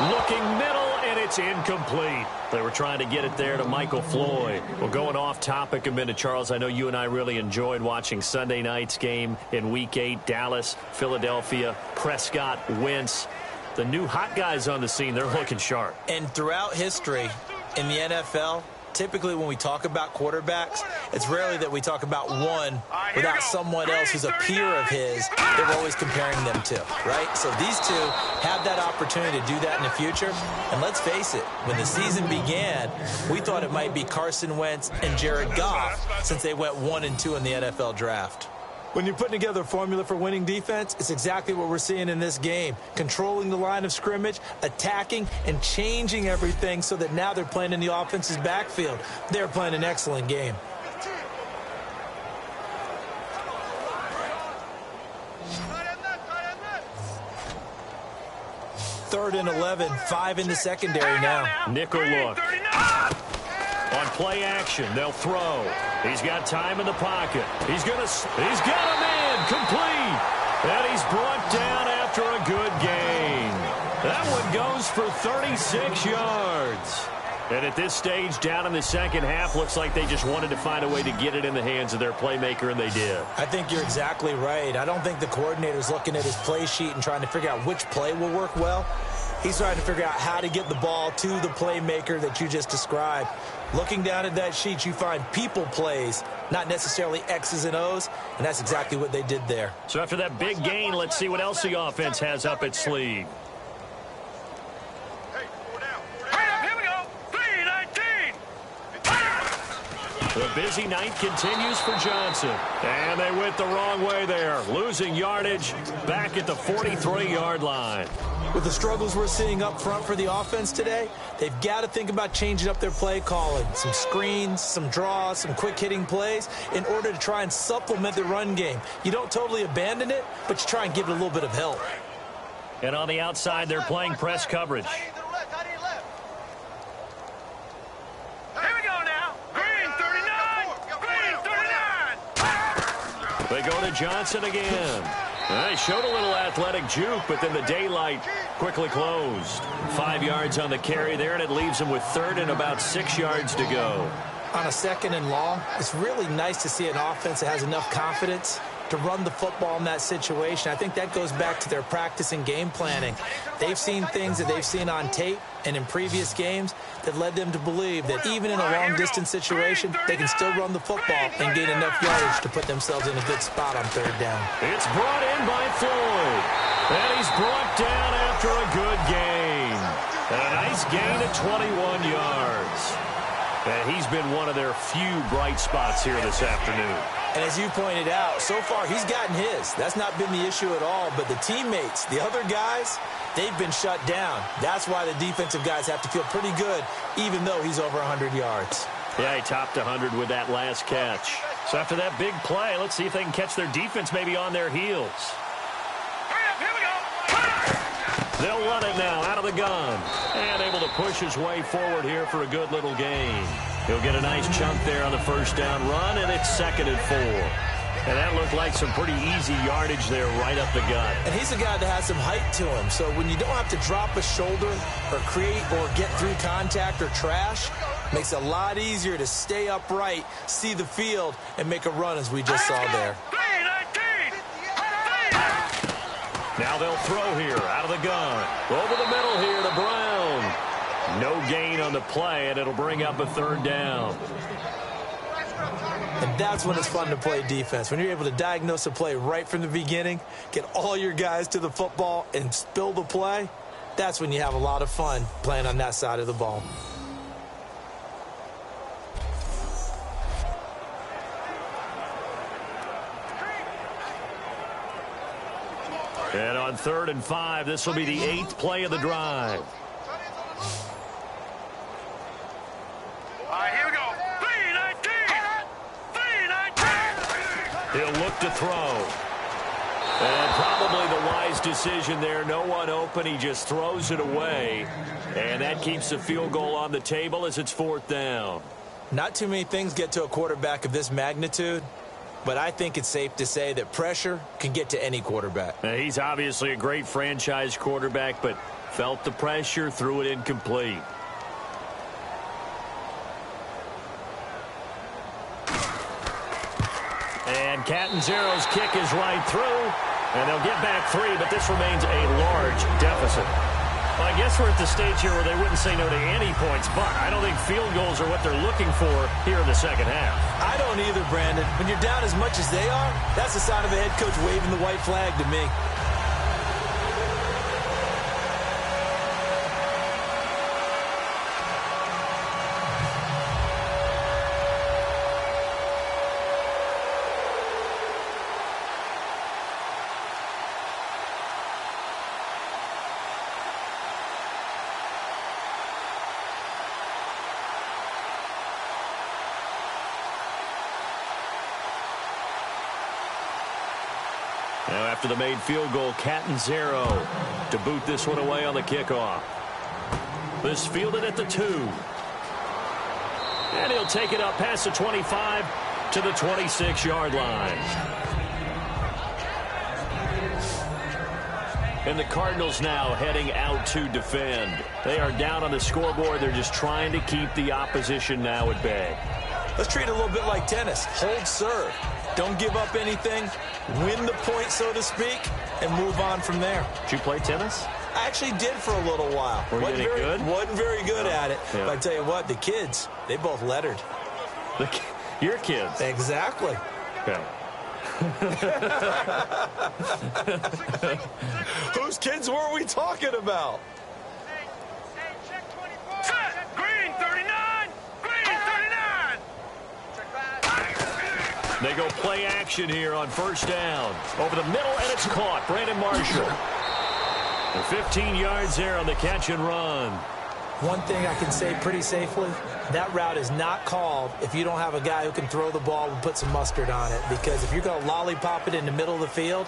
Looking middle, and it's incomplete. They were trying to get it there to Michael Floyd. Well, going off topic a minute, Charles, I know you and I really enjoyed watching Sunday night's game in Week 8. Dallas, Philadelphia, Prescott, Wentz. The new hot guys on the scene, they're looking sharp. And throughout history in the NFL, typically when we talk about quarterbacks, it's rarely that we talk about one without someone else who's a peer of his that we're always comparing them to, right? So these two have that opportunity to do that in the future. And let's face it, when the season began, we thought it might be Carson Wentz and Jared Goff since they went 1 and 2 in the NFL draft. When you're putting together a formula for winning defense, it's exactly what we're seeing in this game. Controlling the line of scrimmage, attacking, and changing everything so that now they're playing in the offense's backfield. They're playing an excellent game. Third and 11, 5 in the secondary now. Nickel look. On play action, they'll throw. He's got time in the pocket. He's got a man complete. And he's brought down after a good gain. That one goes for 36 yards. And at this stage, down in the second half, looks like they just wanted to find a way to get it in the hands of their playmaker, and they did. I think you're exactly right. I don't think the coordinator's looking at his play sheet and trying to figure out which play will work well. He's trying to figure out how to get the ball to the playmaker that you just described. Looking down at that sheet, you find people plays, not necessarily X's and O's, and that's exactly what they did there. So after that big gain, let's see what else the offense has up its sleeve. The busy night continues for Johnson. And they went the wrong way there. Losing yardage back at the 43-yard line. With the struggles we're seeing up front for the offense today, they've got to think about changing up their play calling. Some screens, some draws, some quick-hitting plays in order to try and supplement the run game. You don't totally abandon it, but you try and give it a little bit of help. And on the outside, they're playing press coverage. They go to Johnson again. They showed a little athletic juke, but then the daylight quickly closed. 5 yards on the carry there, and it leaves them with third and about 6 yards to go. On a second and long, it's really nice to see an offense that has enough confidence to run the football in that situation. I think that goes back to their practice and game planning. They've seen things that they've seen on tape and in previous games that led them to believe that even in a long-distance situation, they can still run the football and gain enough yardage to put themselves in a good spot on third down. It's brought in by Floyd, and he's brought down after a good gain. And a nice gain of 21 yards. And he's been one of their few bright spots here this afternoon. And as you pointed out, so far he's gotten his. That's not been the issue at all. But the teammates, the other guys, they've been shut down. That's why the defensive guys have to feel pretty good, even though he's over 100 yards. Yeah, he topped 100 with that last catch. So after that big play, let's see if they can catch their defense maybe on their heels. Here we go. They'll run it now out of the gun. And able to push his way forward here for a good little gain. He'll get a nice chunk there on the first down run, and it's 2nd and 4. And that looked like some pretty easy yardage there right up the gut. And he's a guy that has some height to him. So when you don't have to drop a shoulder or create or get through contact or trash, makes it a lot easier to stay upright, see the field, and make a run as we just saw there. Now they'll throw here out of the gun. Over the middle here to Brown. No gain on the play, and it'll bring up a 3rd down. And that's when it's fun to play defense. When you're able to diagnose a play right from the beginning, get all your guys to the football, and spill the play, that's when you have a lot of fun playing on that side of the ball. And on 3rd and 5, this will be the 8th play of the drive. All right, here we go. 3-19. He'll look to throw. And probably the wise decision there. No one open. He just throws it away. And that keeps the field goal on the table as it's 4th down. Not too many things get to a quarterback of this magnitude, but I think it's safe to say that pressure can get to any quarterback. Now, he's obviously a great franchise quarterback, but felt the pressure, threw it incomplete. And Catanzaro's kick is right through, and they'll get back 3, but this remains a large deficit. Well, I guess we're at the stage here where they wouldn't say no to any points, but I don't think field goals are what they're looking for here in the second half. I don't either, Brandon. When you're down as much as they are, that's the sign of a head coach waving the white flag to me. Now after the made field goal, Catanzaro to boot this one away on the kickoff. This fielded at the 2. And he'll take it up past the 25 to the 26-yard line. And the Cardinals now heading out to defend. They are down on the scoreboard. They're just trying to keep the opposition now at bay. Let's treat it a little bit like tennis. Hold serve. Don't give up anything. Win the point, so to speak, and move on from there. Did you play tennis? I actually did for a little while. Were you any good? Wasn't very good at it. Yeah. But I tell you what, the kids, they both lettered. Your kids? Exactly. Okay. Whose kids were we talking about? Set. Green 39. Green 39. They go play action here on first down. Over the middle, and it's caught. Brandon Marshall. And 15 yards there on the catch and run. One thing I can say pretty safely, that route is not called if you don't have a guy who can throw the ball and put some mustard on it. Because if you're going to lollipop it in the middle of the field,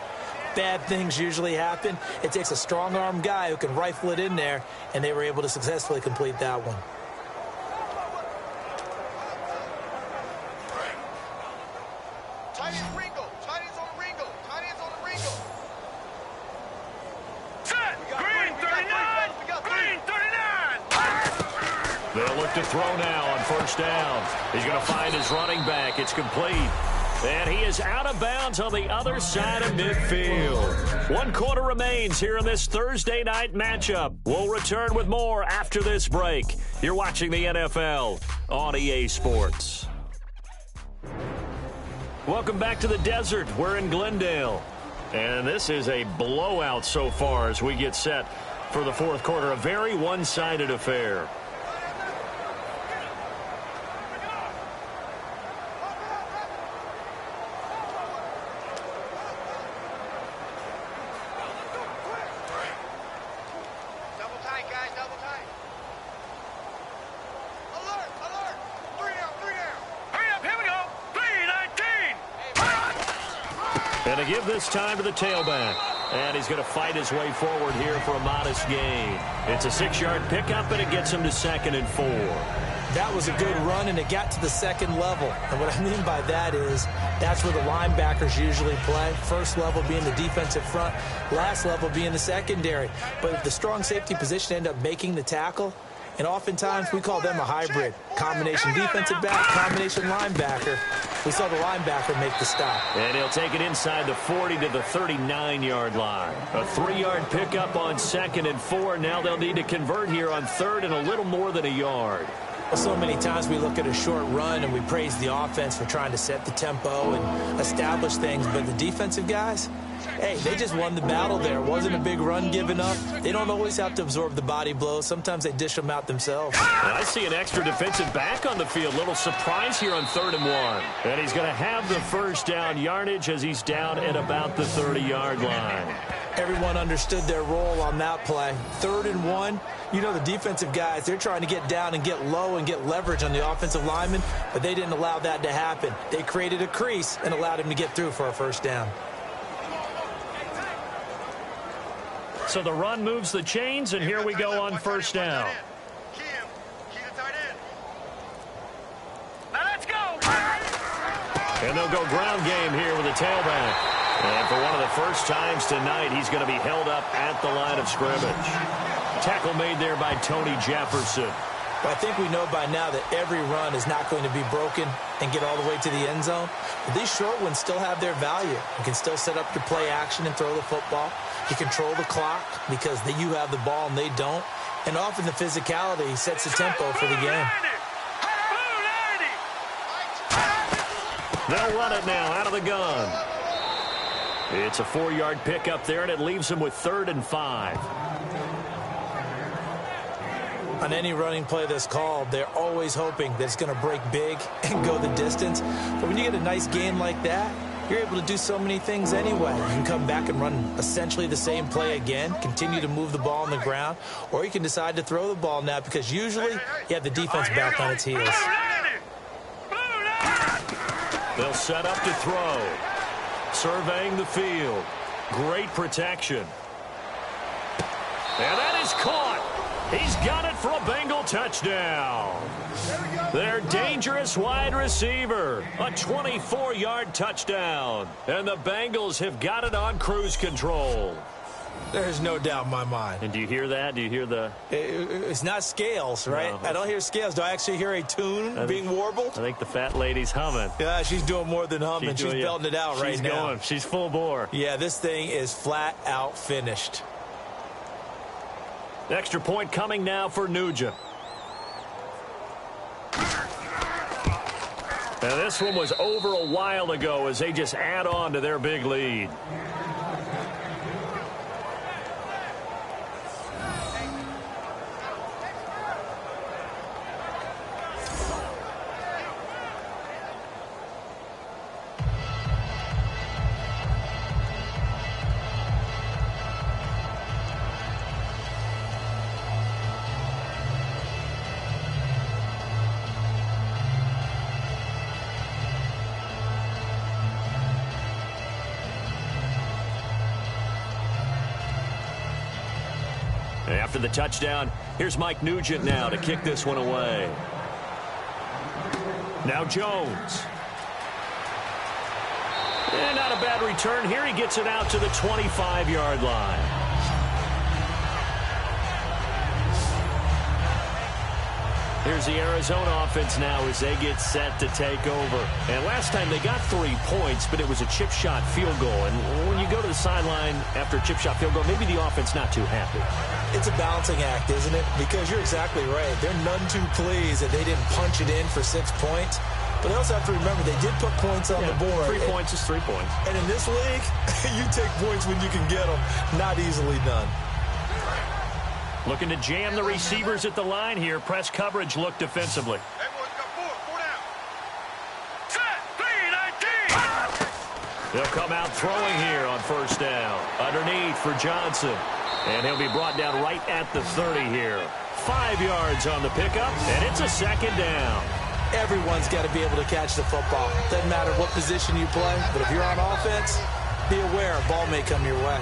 bad things usually happen. It takes a strong-arm guy who can rifle it in there, and they were able to successfully complete that one. They'll look to throw now on first down. He's going to find his running back. It's complete. And he is out of bounds on the other side of midfield. 1 quarter remains here in this Thursday night matchup. We'll return with more after this break. You're watching the NFL on EA Sports. Welcome back to the desert. We're in Glendale. And this is a blowout so far as we get set for the fourth quarter. A very one-sided affair. And to give this time to the tailback. And he's going to fight his way forward here for a modest gain. It's a 6-yard pickup, and it gets him to 2nd and 4. That was a good run, and it got to the second level. And what I mean by that is that's where the linebackers usually play. First level being the defensive front, last level being the secondary. But if the strong safety position ended up making the tackle, and oftentimes we call them a hybrid. Combination defensive back, combination linebacker. We saw the linebacker make the stop. And he'll take it inside the 40 to the 39-yard line. A 3-yard pickup on 2nd and 4. Now they'll need to convert here on 3rd and a little more than a yard. So many times we look at a short run and we praise the offense for trying to set the tempo and establish things. But the defensive guys, hey, they just won the battle there. It wasn't a big run given up. They don't always have to absorb the body blows. Sometimes they dish them out themselves. And I see an extra defensive back on the field. Little surprise here on 3rd and 1. And he's going to have the first down yardage as he's down at about the 30-yard line. Everyone understood their role on that play. 3rd and 1. You know the defensive guys, they're trying to get down and get low and get leverage on the offensive lineman, but they didn't allow that to happen. They created a crease and allowed him to get through for a first down. So the run moves the chains, and here we go on first down. Now let's go. And they'll go ground game here with a tailback. And for one of the first times tonight, he's going to be held up at the line of scrimmage. Tackle made there by Tony Jefferson. But I think we know by now that every run is not going to be broken and get all the way to the end zone. But these short ones still have their value. You can still set up your play action and throw the football. You control the clock because you have the ball and they don't. And often the physicality sets the tempo for the game. They'll run it now out of the gun. It's a 4-yard pickup there, and it leaves them with 3rd and 5. On any running play that's called, they're always hoping that it's going to break big and go the distance. But when you get a nice gain like that, you're able to do so many things anyway. You can come back and run essentially the same play again, continue to move the ball on the ground, or you can decide to throw the ball now because usually you have the defense back on its heels. They'll set up to throw. Surveying the field. Great protection. And that is caught. He's got it for a Bengal touchdown. Their dangerous wide receiver. A 24-yard touchdown. And the Bengals have got it on cruise control. There's no doubt in my mind. And do you hear that? Do you hear the... It's not scales, right? No. I don't hear scales. Do I actually hear a tune being warbled? I think the fat lady's humming. Yeah, she's doing more than humming. She's belting it out right now. She's going. She's full bore. Yeah, this thing is flat out finished. Extra point coming now for Nugent. Now this one was over a while ago as they just add on to their big lead. After the touchdown, here's Mike Nugent now to kick this one away. Now Jones. And not a bad return here. He gets it out to the 25-yard line. Here's the Arizona offense now as they get set to take over. And last time they got 3 points, but it was a chip shot field goal. And when you go to the sideline after a chip shot field goal, maybe the offense not too happy. It's a balancing act, isn't it? Because you're exactly right. They're none too pleased that they didn't punch it in for 6 points. But they also have to remember they did put points on the board. 3 points is 3 points. And in this league, you take points when you can get them. Not easily done. Looking to jam the receivers at the line here. Press coverage look defensively. Everyone's got 4 down. Set, 3-19. They'll come out throwing here on first down. Underneath for Johnson. And he'll be brought down right at the 30 here. 5 yards on the pickup, and it's a second down. Everyone's got to be able to catch the football. Doesn't matter what position you play, but if you're on offense, be aware a ball may come your way.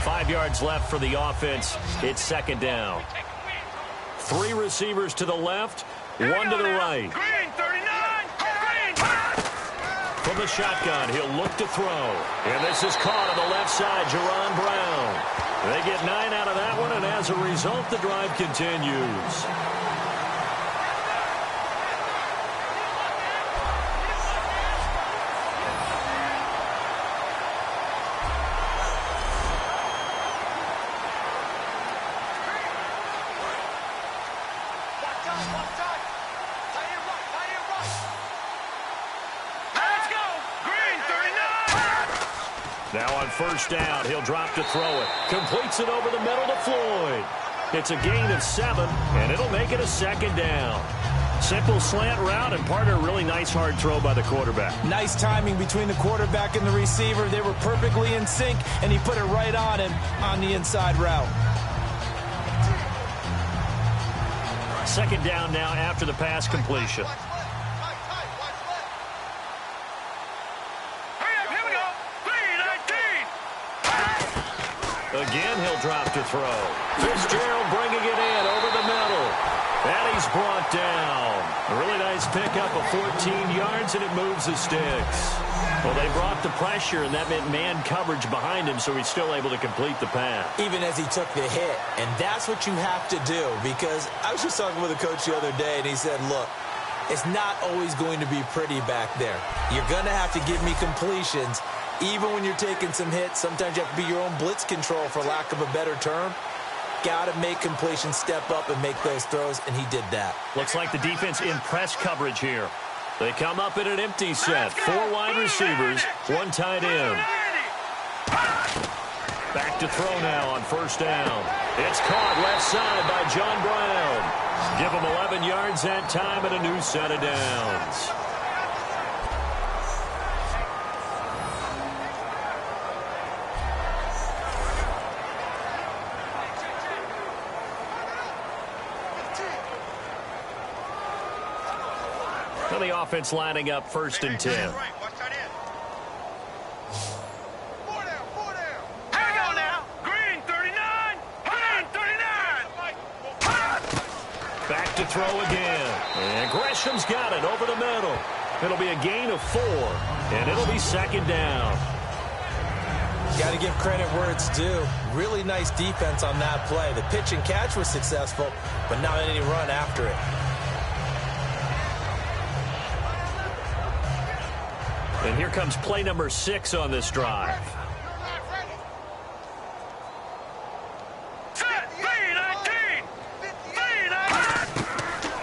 Five yards left for the offense. It's second down. 3 receivers to the left, 1 to the right. Green, 39. Green. From the shotgun, he'll look to throw. And this is caught on the left side, Jerron Brown. They get 9 out of that one, and as a result, the drive continues. Now on first down, he'll drop to throw it. Completes it over the middle to Floyd. It's a gain of 7, and it'll make it a second down. Simple slant route, and partner, really nice hard throw by the quarterback. Nice timing between the quarterback and the receiver. They were perfectly in sync, and he put it right on him on the inside route. Second down now after the pass completion. Again, he'll drop to throw. Fitzgerald bringing it in over the middle. And he's brought down. A really nice pickup of 14 yards, and it moves the sticks. Well, they brought the pressure, and that meant man coverage behind him, so he's still able to complete the pass. Even as he took the hit. And that's what you have to do, because I was just talking with a coach the other day, and he said, look, it's not always going to be pretty back there. You're going to have to give me completions. Even when you're taking some hits, sometimes you have to be your own blitz control, for lack of a better term. Got to make completions, step up, and make those throws, and he did that. Looks like the defense in press coverage here. They come up in an empty set. 4 wide receivers, 1 tight end. Back to throw now on first down. It's caught left side by John Brown. Give him 11 yards that time and a new set of downs. The offense lining up first and 10. Here we go now. Green 39. Green 39. Back to throw again. And Gresham's got it over the middle. It'll be a gain of 4. And it'll be second down. Got to give credit where it's due. Really nice defense on that play. The pitch and catch was successful, but not any run after it. And here comes play number 6 on this drive.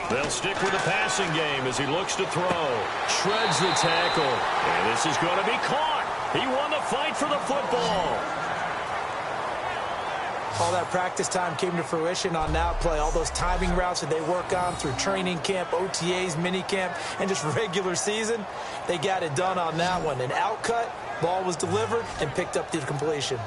They'll stick with the passing game as he looks to throw. Shreds the tackle. And this is going to be caught. He won the fight for the football. All that practice time came to fruition on that play. All those timing routes that they work on through training camp, OTAs, minicamp, and just regular season, they got it done on that one. An outcut, ball was delivered, and picked up the completion.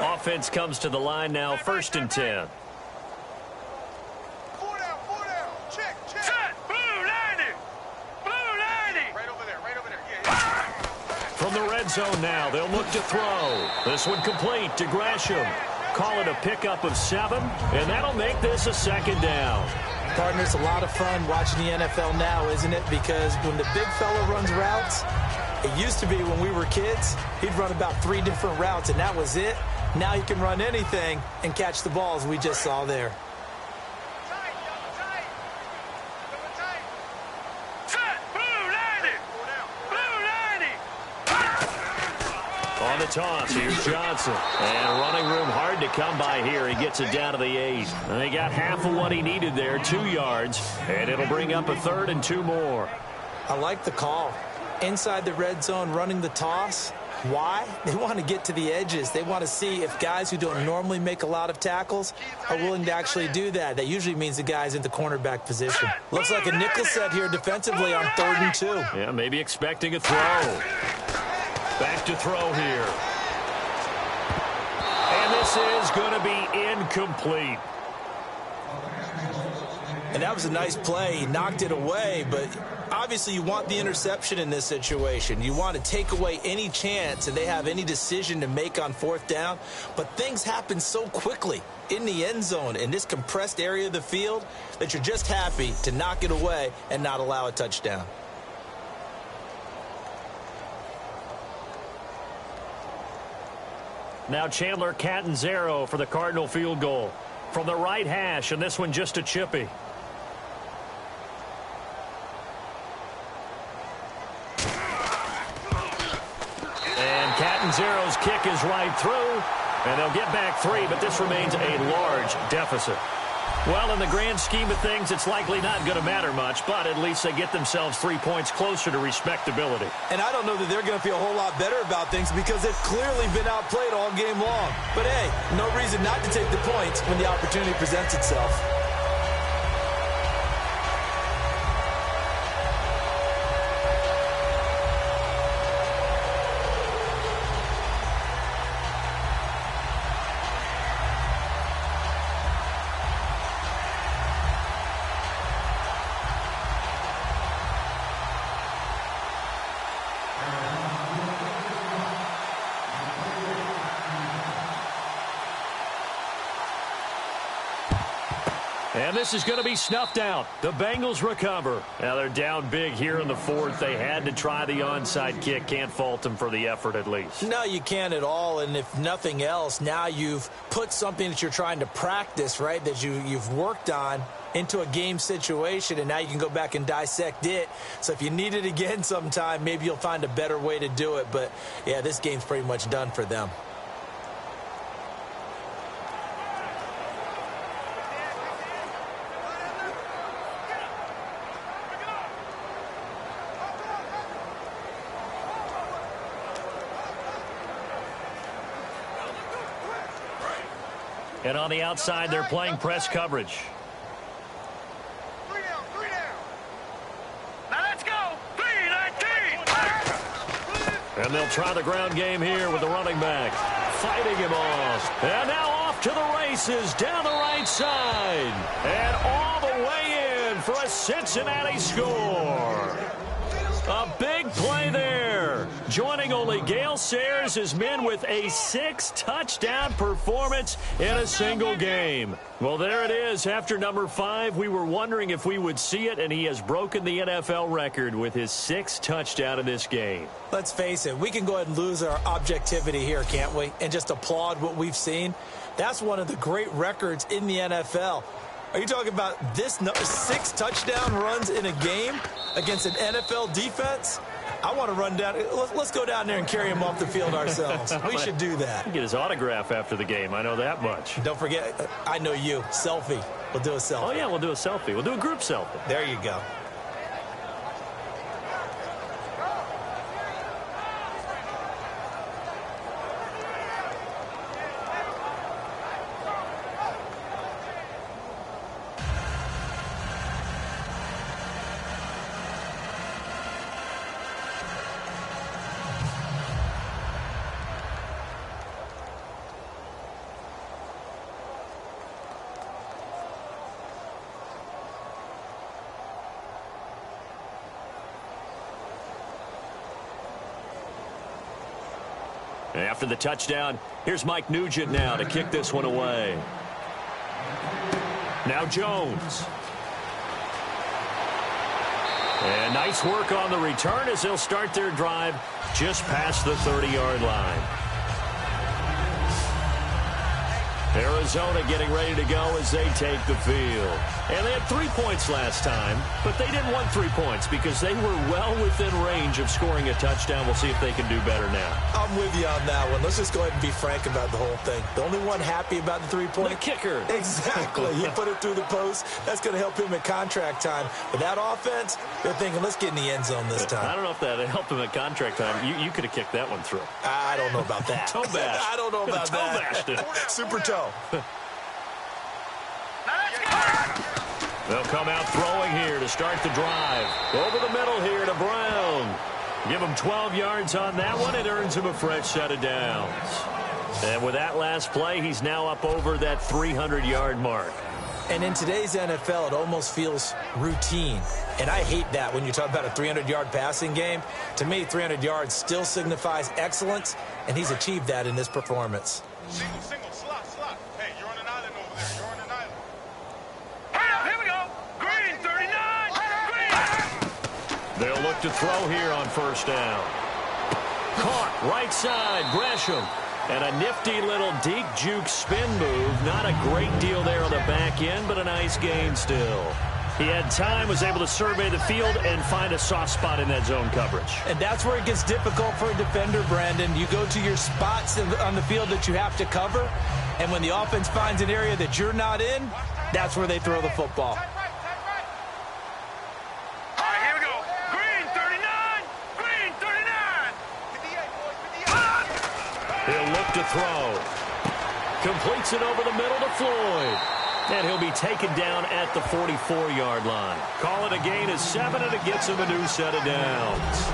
Offense comes to the line now, first and 10. From the red zone now, they'll look to throw. This one complete to Gresham. Call it a pickup of 7, and that'll make this a second down. Partner, it's a lot of fun watching the NFL now, isn't it? Because when the big fella runs routes, it used to be when we were kids, he'd run about 3 different routes, and that was it. Now he can run anything and catch the balls we just saw there. On the toss, here's Johnson. And running room hard to come by here. He gets it down to the 8. And they got half of what he needed there, 2 yards. And it'll bring up a 3rd and 2 more. I like the call. Inside the red zone, running the toss. Why? They want to get to the edges. They want to see if guys who don't normally make a lot of tackles are willing to actually do that. That usually means the guy's in the cornerback position. Looks like a nickel set here defensively on 3rd and 2. Yeah, maybe expecting a throw. Back to throw here. And this is going to be incomplete. And that was a nice play. He knocked it away, but obviously you want the interception in this situation. You want to take away any chance and they have any decision to make on 4th down. But things happen so quickly in the end zone in this compressed area of the field that you're just happy to knock it away and not allow a touchdown. Now Chandler Catanzaro for the Cardinal field goal. From the right hash, and this one just a chippy. And Catanzaro's kick is right through. And they'll get back 3, but this remains a large deficit. Well, in the grand scheme of things, it's likely not going to matter much, but at least they get themselves 3 points closer to respectability. And I don't know that they're going to feel a whole lot better about things because they've clearly been outplayed all game long. But, hey, no reason not to take the points when the opportunity presents itself. And this is going to be snuffed out. The Bengals recover. Now they're down big here in the 4th. They had to try the onside kick. Can't fault them for the effort at least. No, you can't at all. And if nothing else, now you've put something that you're trying to practice, right, that you've worked on into a game situation, and now you can go back and dissect it. So if you need it again sometime, maybe you'll find a better way to do it. But, yeah, this game's pretty much done for them. And on the outside, they're playing press coverage. 3 down, 3 down. Now let's go. 3-19. And they'll try the ground game here with the running back. Fighting him off. And now off to the races down the right side. And all the way in for a Cincinnati score. A big play there. Joining only Gale Sayers, his men with a 6-touchdown performance in a single game. Well, there it is. After number 5, we were wondering if we would see it, and he has broken the NFL record with his 6th touchdown in this game. Let's face it, we can go ahead and lose our objectivity here, can't we? And just applaud what we've seen. That's one of the great records in the NFL. Are you talking about this 6 touchdown runs in a game against an NFL defense? I want to run down. Let's go down there and carry him off the field ourselves. We should do that. Get his autograph after the game. I know that much. Don't forget, I know you. Selfie. We'll do a selfie. Oh, yeah, we'll do a selfie. We'll do a group selfie. There you go. After the touchdown, here's Mike Nugent now to kick this one away. Now Jones. And nice work on the return as they'll start their drive just past the 30-yard line. Arizona getting ready to go as they take the field. And they had 3 points last time, but they didn't want 3 points because they were well within range of scoring a touchdown. We'll see if they can do better now. I'm with you on that one. Let's just go ahead and be frank about the whole thing. The only one happy about the 3-point. The kicker. Exactly. He put it through the post. That's going to help him at contract time. But that offense, they're thinking, let's get in the end zone this time. I don't know if that helped him at contract time. You could have kicked that one through. I don't know about that. Toe bash. I don't know about toe that. Bashed it. Super toe. They'll come out throwing here to start the drive. Over the middle here to Brown. Give him 12 yards on that one. It earns him a fresh set of downs. And with that last play, he's now up over that 300-yard mark. And in today's NFL, it almost feels routine. And I hate that when you talk about a 300-yard passing game. To me, 300 yards still signifies excellence, and he's achieved that in this performance. Single, slot. Hey, you're on an island over there. You're on an island. Hey, here we go. Green, 39. Green. They'll look to throw here on first down. Caught right side, Gresham. And a nifty little deep juke spin move. Not a great deal there on the back end, but a nice gain still. He had time, was able to survey the field and find a soft spot in that zone coverage. And that's where it gets difficult for a defender, Brandon. You go to your spots on the field that you have to cover, and when the offense finds an area that you're not in, that's where they throw the football. All right, here we go. Green, 39. Green, 39. He'll look to throw. Completes it over the middle to Floyd. And he'll be taken down at the 44-yard line. Call it a gain of 7, and it gets him a new set of downs.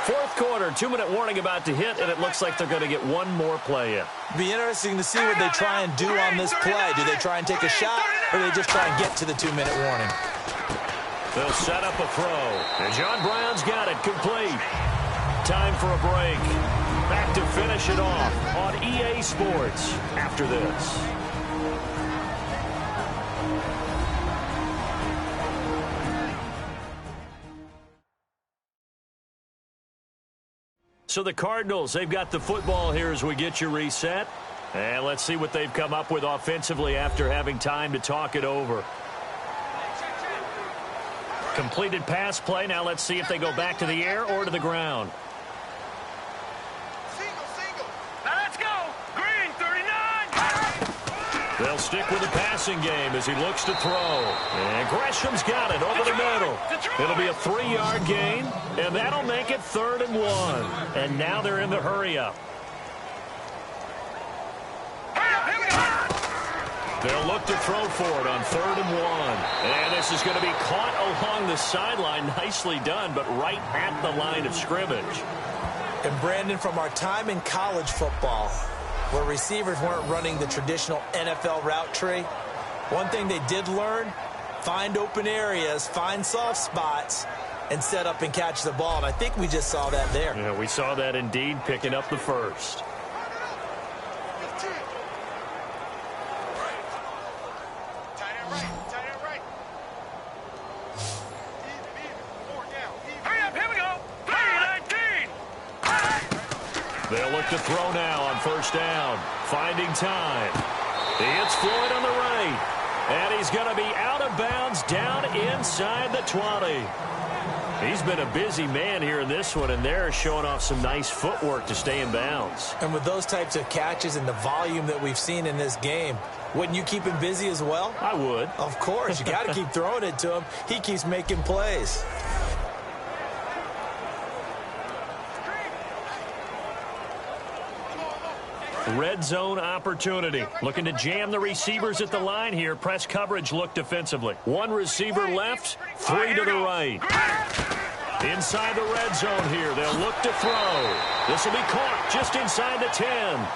Fourth quarter, 2-minute warning about to hit, and it looks like they're going to get one more play in. Be interesting to see what they try and do on this play. Do they try and take a shot, or do they just try and get to the 2-minute warning? They'll set up a throw. And John Brown's got it complete. Time for a break. Back to finish it off on EA Sports after this. So the Cardinals, they've got the football here as we get you reset. And let's see what they've come up with offensively after having time to talk it over. Completed pass play. Now let's see if they go back to the air or to the ground. Single. Now let's go. Green, 39. They'll stick with the passing game as he looks to throw. And Gresham's got it over the middle. It'll be a 3-yard gain, and that'll make it 3rd and 1. And now they're in the hurry-up. They'll look to throw for it on 3rd and 1. And this is going to be caught along the sideline. Nicely done, but right at the line of scrimmage. And Brandon, from our time in college football, where receivers weren't running the traditional NFL route tree, one thing they did learn, find open areas, find soft spots, and set up and catch the ball. And I think we just saw that there. Yeah, we saw that indeed, picking up the first. They'll look to throw now on first down. Finding time. He hits Floyd on the right. And he's going to be out of bounds down inside the 20. He's been a busy man here in this one, and they're showing off some nice footwork to stay in bounds. And with those types of catches and the volume that we've seen in this game, wouldn't you keep him busy as well? I would. Of course. You got to keep throwing it to him. He keeps making plays. Red zone opportunity. Looking to jam the receivers at the line here. Press coverage look defensively. One receiver left, 3 to the right. Inside the red zone here. They'll look to throw. This will be caught just inside the 10.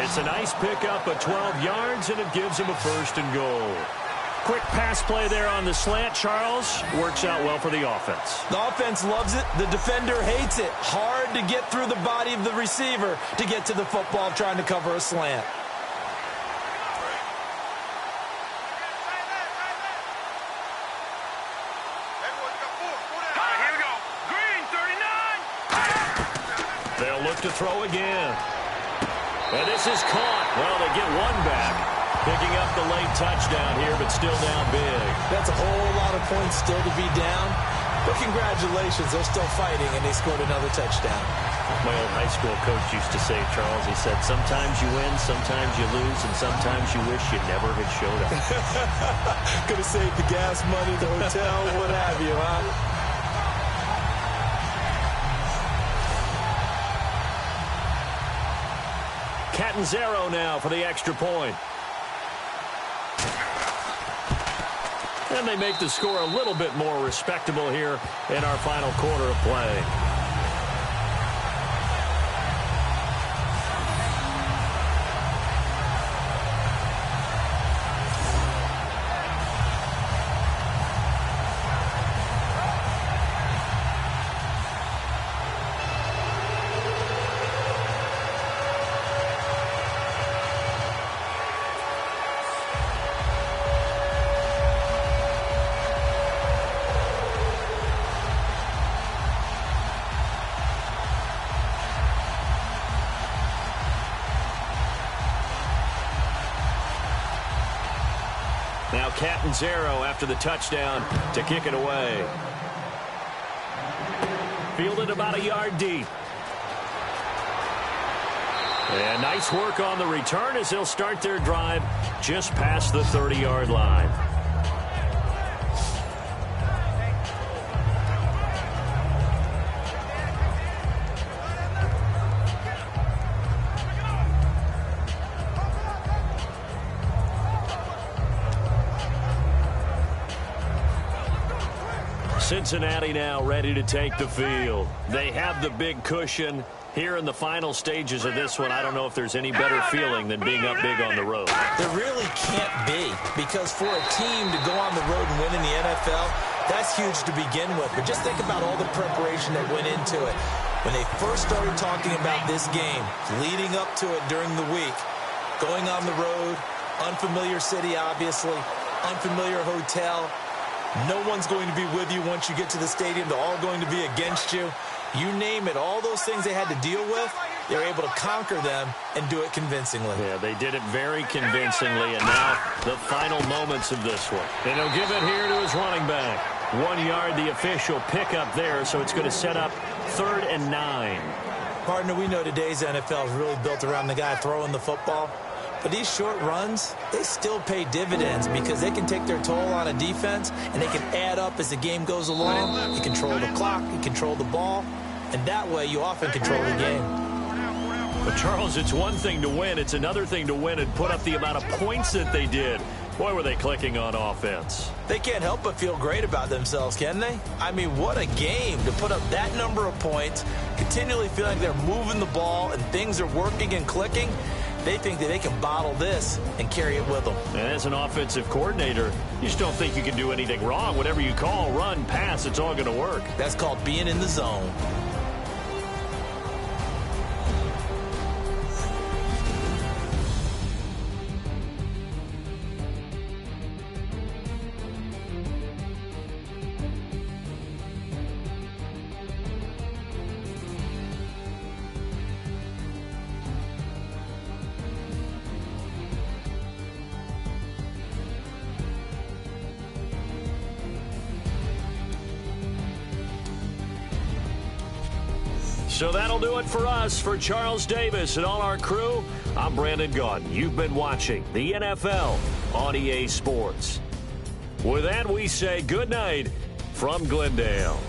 It's a nice pickup of 12 yards, and it gives him a 1st and goal. Quick pass play there on the slant, Charles. Works out well for the offense. The offense loves it. The defender hates it. Hard to get through the body of the receiver to get to the football trying to cover a slant. They'll look to throw again. And this is caught. Well, they get one back. Picking up the late touchdown here, but still down big. That's a whole lot of points still to be down. But congratulations, they're still fighting, and they scored another touchdown. My old high school coach used to say, Charles, he said, sometimes you win, sometimes you lose, and sometimes you wish you never had showed up. Could have saved the gas money, the hotel, what have you, huh? Catanzaro now for the extra point. And they make the score a little bit more respectable here in our final quarter of play. Now Catanzaro after the touchdown to kick it away. Fielded about a yard deep. And nice work on the return as they'll start their drive just past the 30-yard line. Cincinnati now ready to take the field. They have the big cushion. Here in the final stages of this one, I don't know if there's any better feeling than being up big on the road. There really can't be, because for a team to go on the road and win in the NFL, that's huge to begin with. But just think about all the preparation that went into it. When they first started talking about this game, leading up to it during the week, going on the road, unfamiliar city, obviously, unfamiliar hotel. No one's going to be with you once you get to the stadium. They're all going to be against you. You name it, all those things they had to deal with, they're able to conquer them and do it convincingly. Yeah, they did it very convincingly, and now the final moments of this one. And he'll give it here to his running back. 1 yard, the official pickup there, so it's going to set up 3rd and 9. Partner, we know today's NFL is really built around the guy throwing the football. But these short runs, they still pay dividends because they can take their toll on a defense and they can add up as the game goes along. You control the clock, you control the ball, and that way you often control the game. But, Charles, it's one thing to win. It's another thing to win and put up the amount of points that they did. Boy, were they clicking on offense. They can't help but feel great about themselves, can they? I mean, what a game to put up that number of points, continually feeling like they're moving the ball and things are working and clicking. They think that they can bottle this and carry it with them. And as an offensive coordinator, you just don't think you can do anything wrong. Whatever you call, run, pass, it's all going to work. That's called being in the zone. So that'll do it for us. For Charles Davis and all our crew, I'm Brandon Gaudin. You've been watching the NFL on EA Sports. With that, we say good night from Glendale.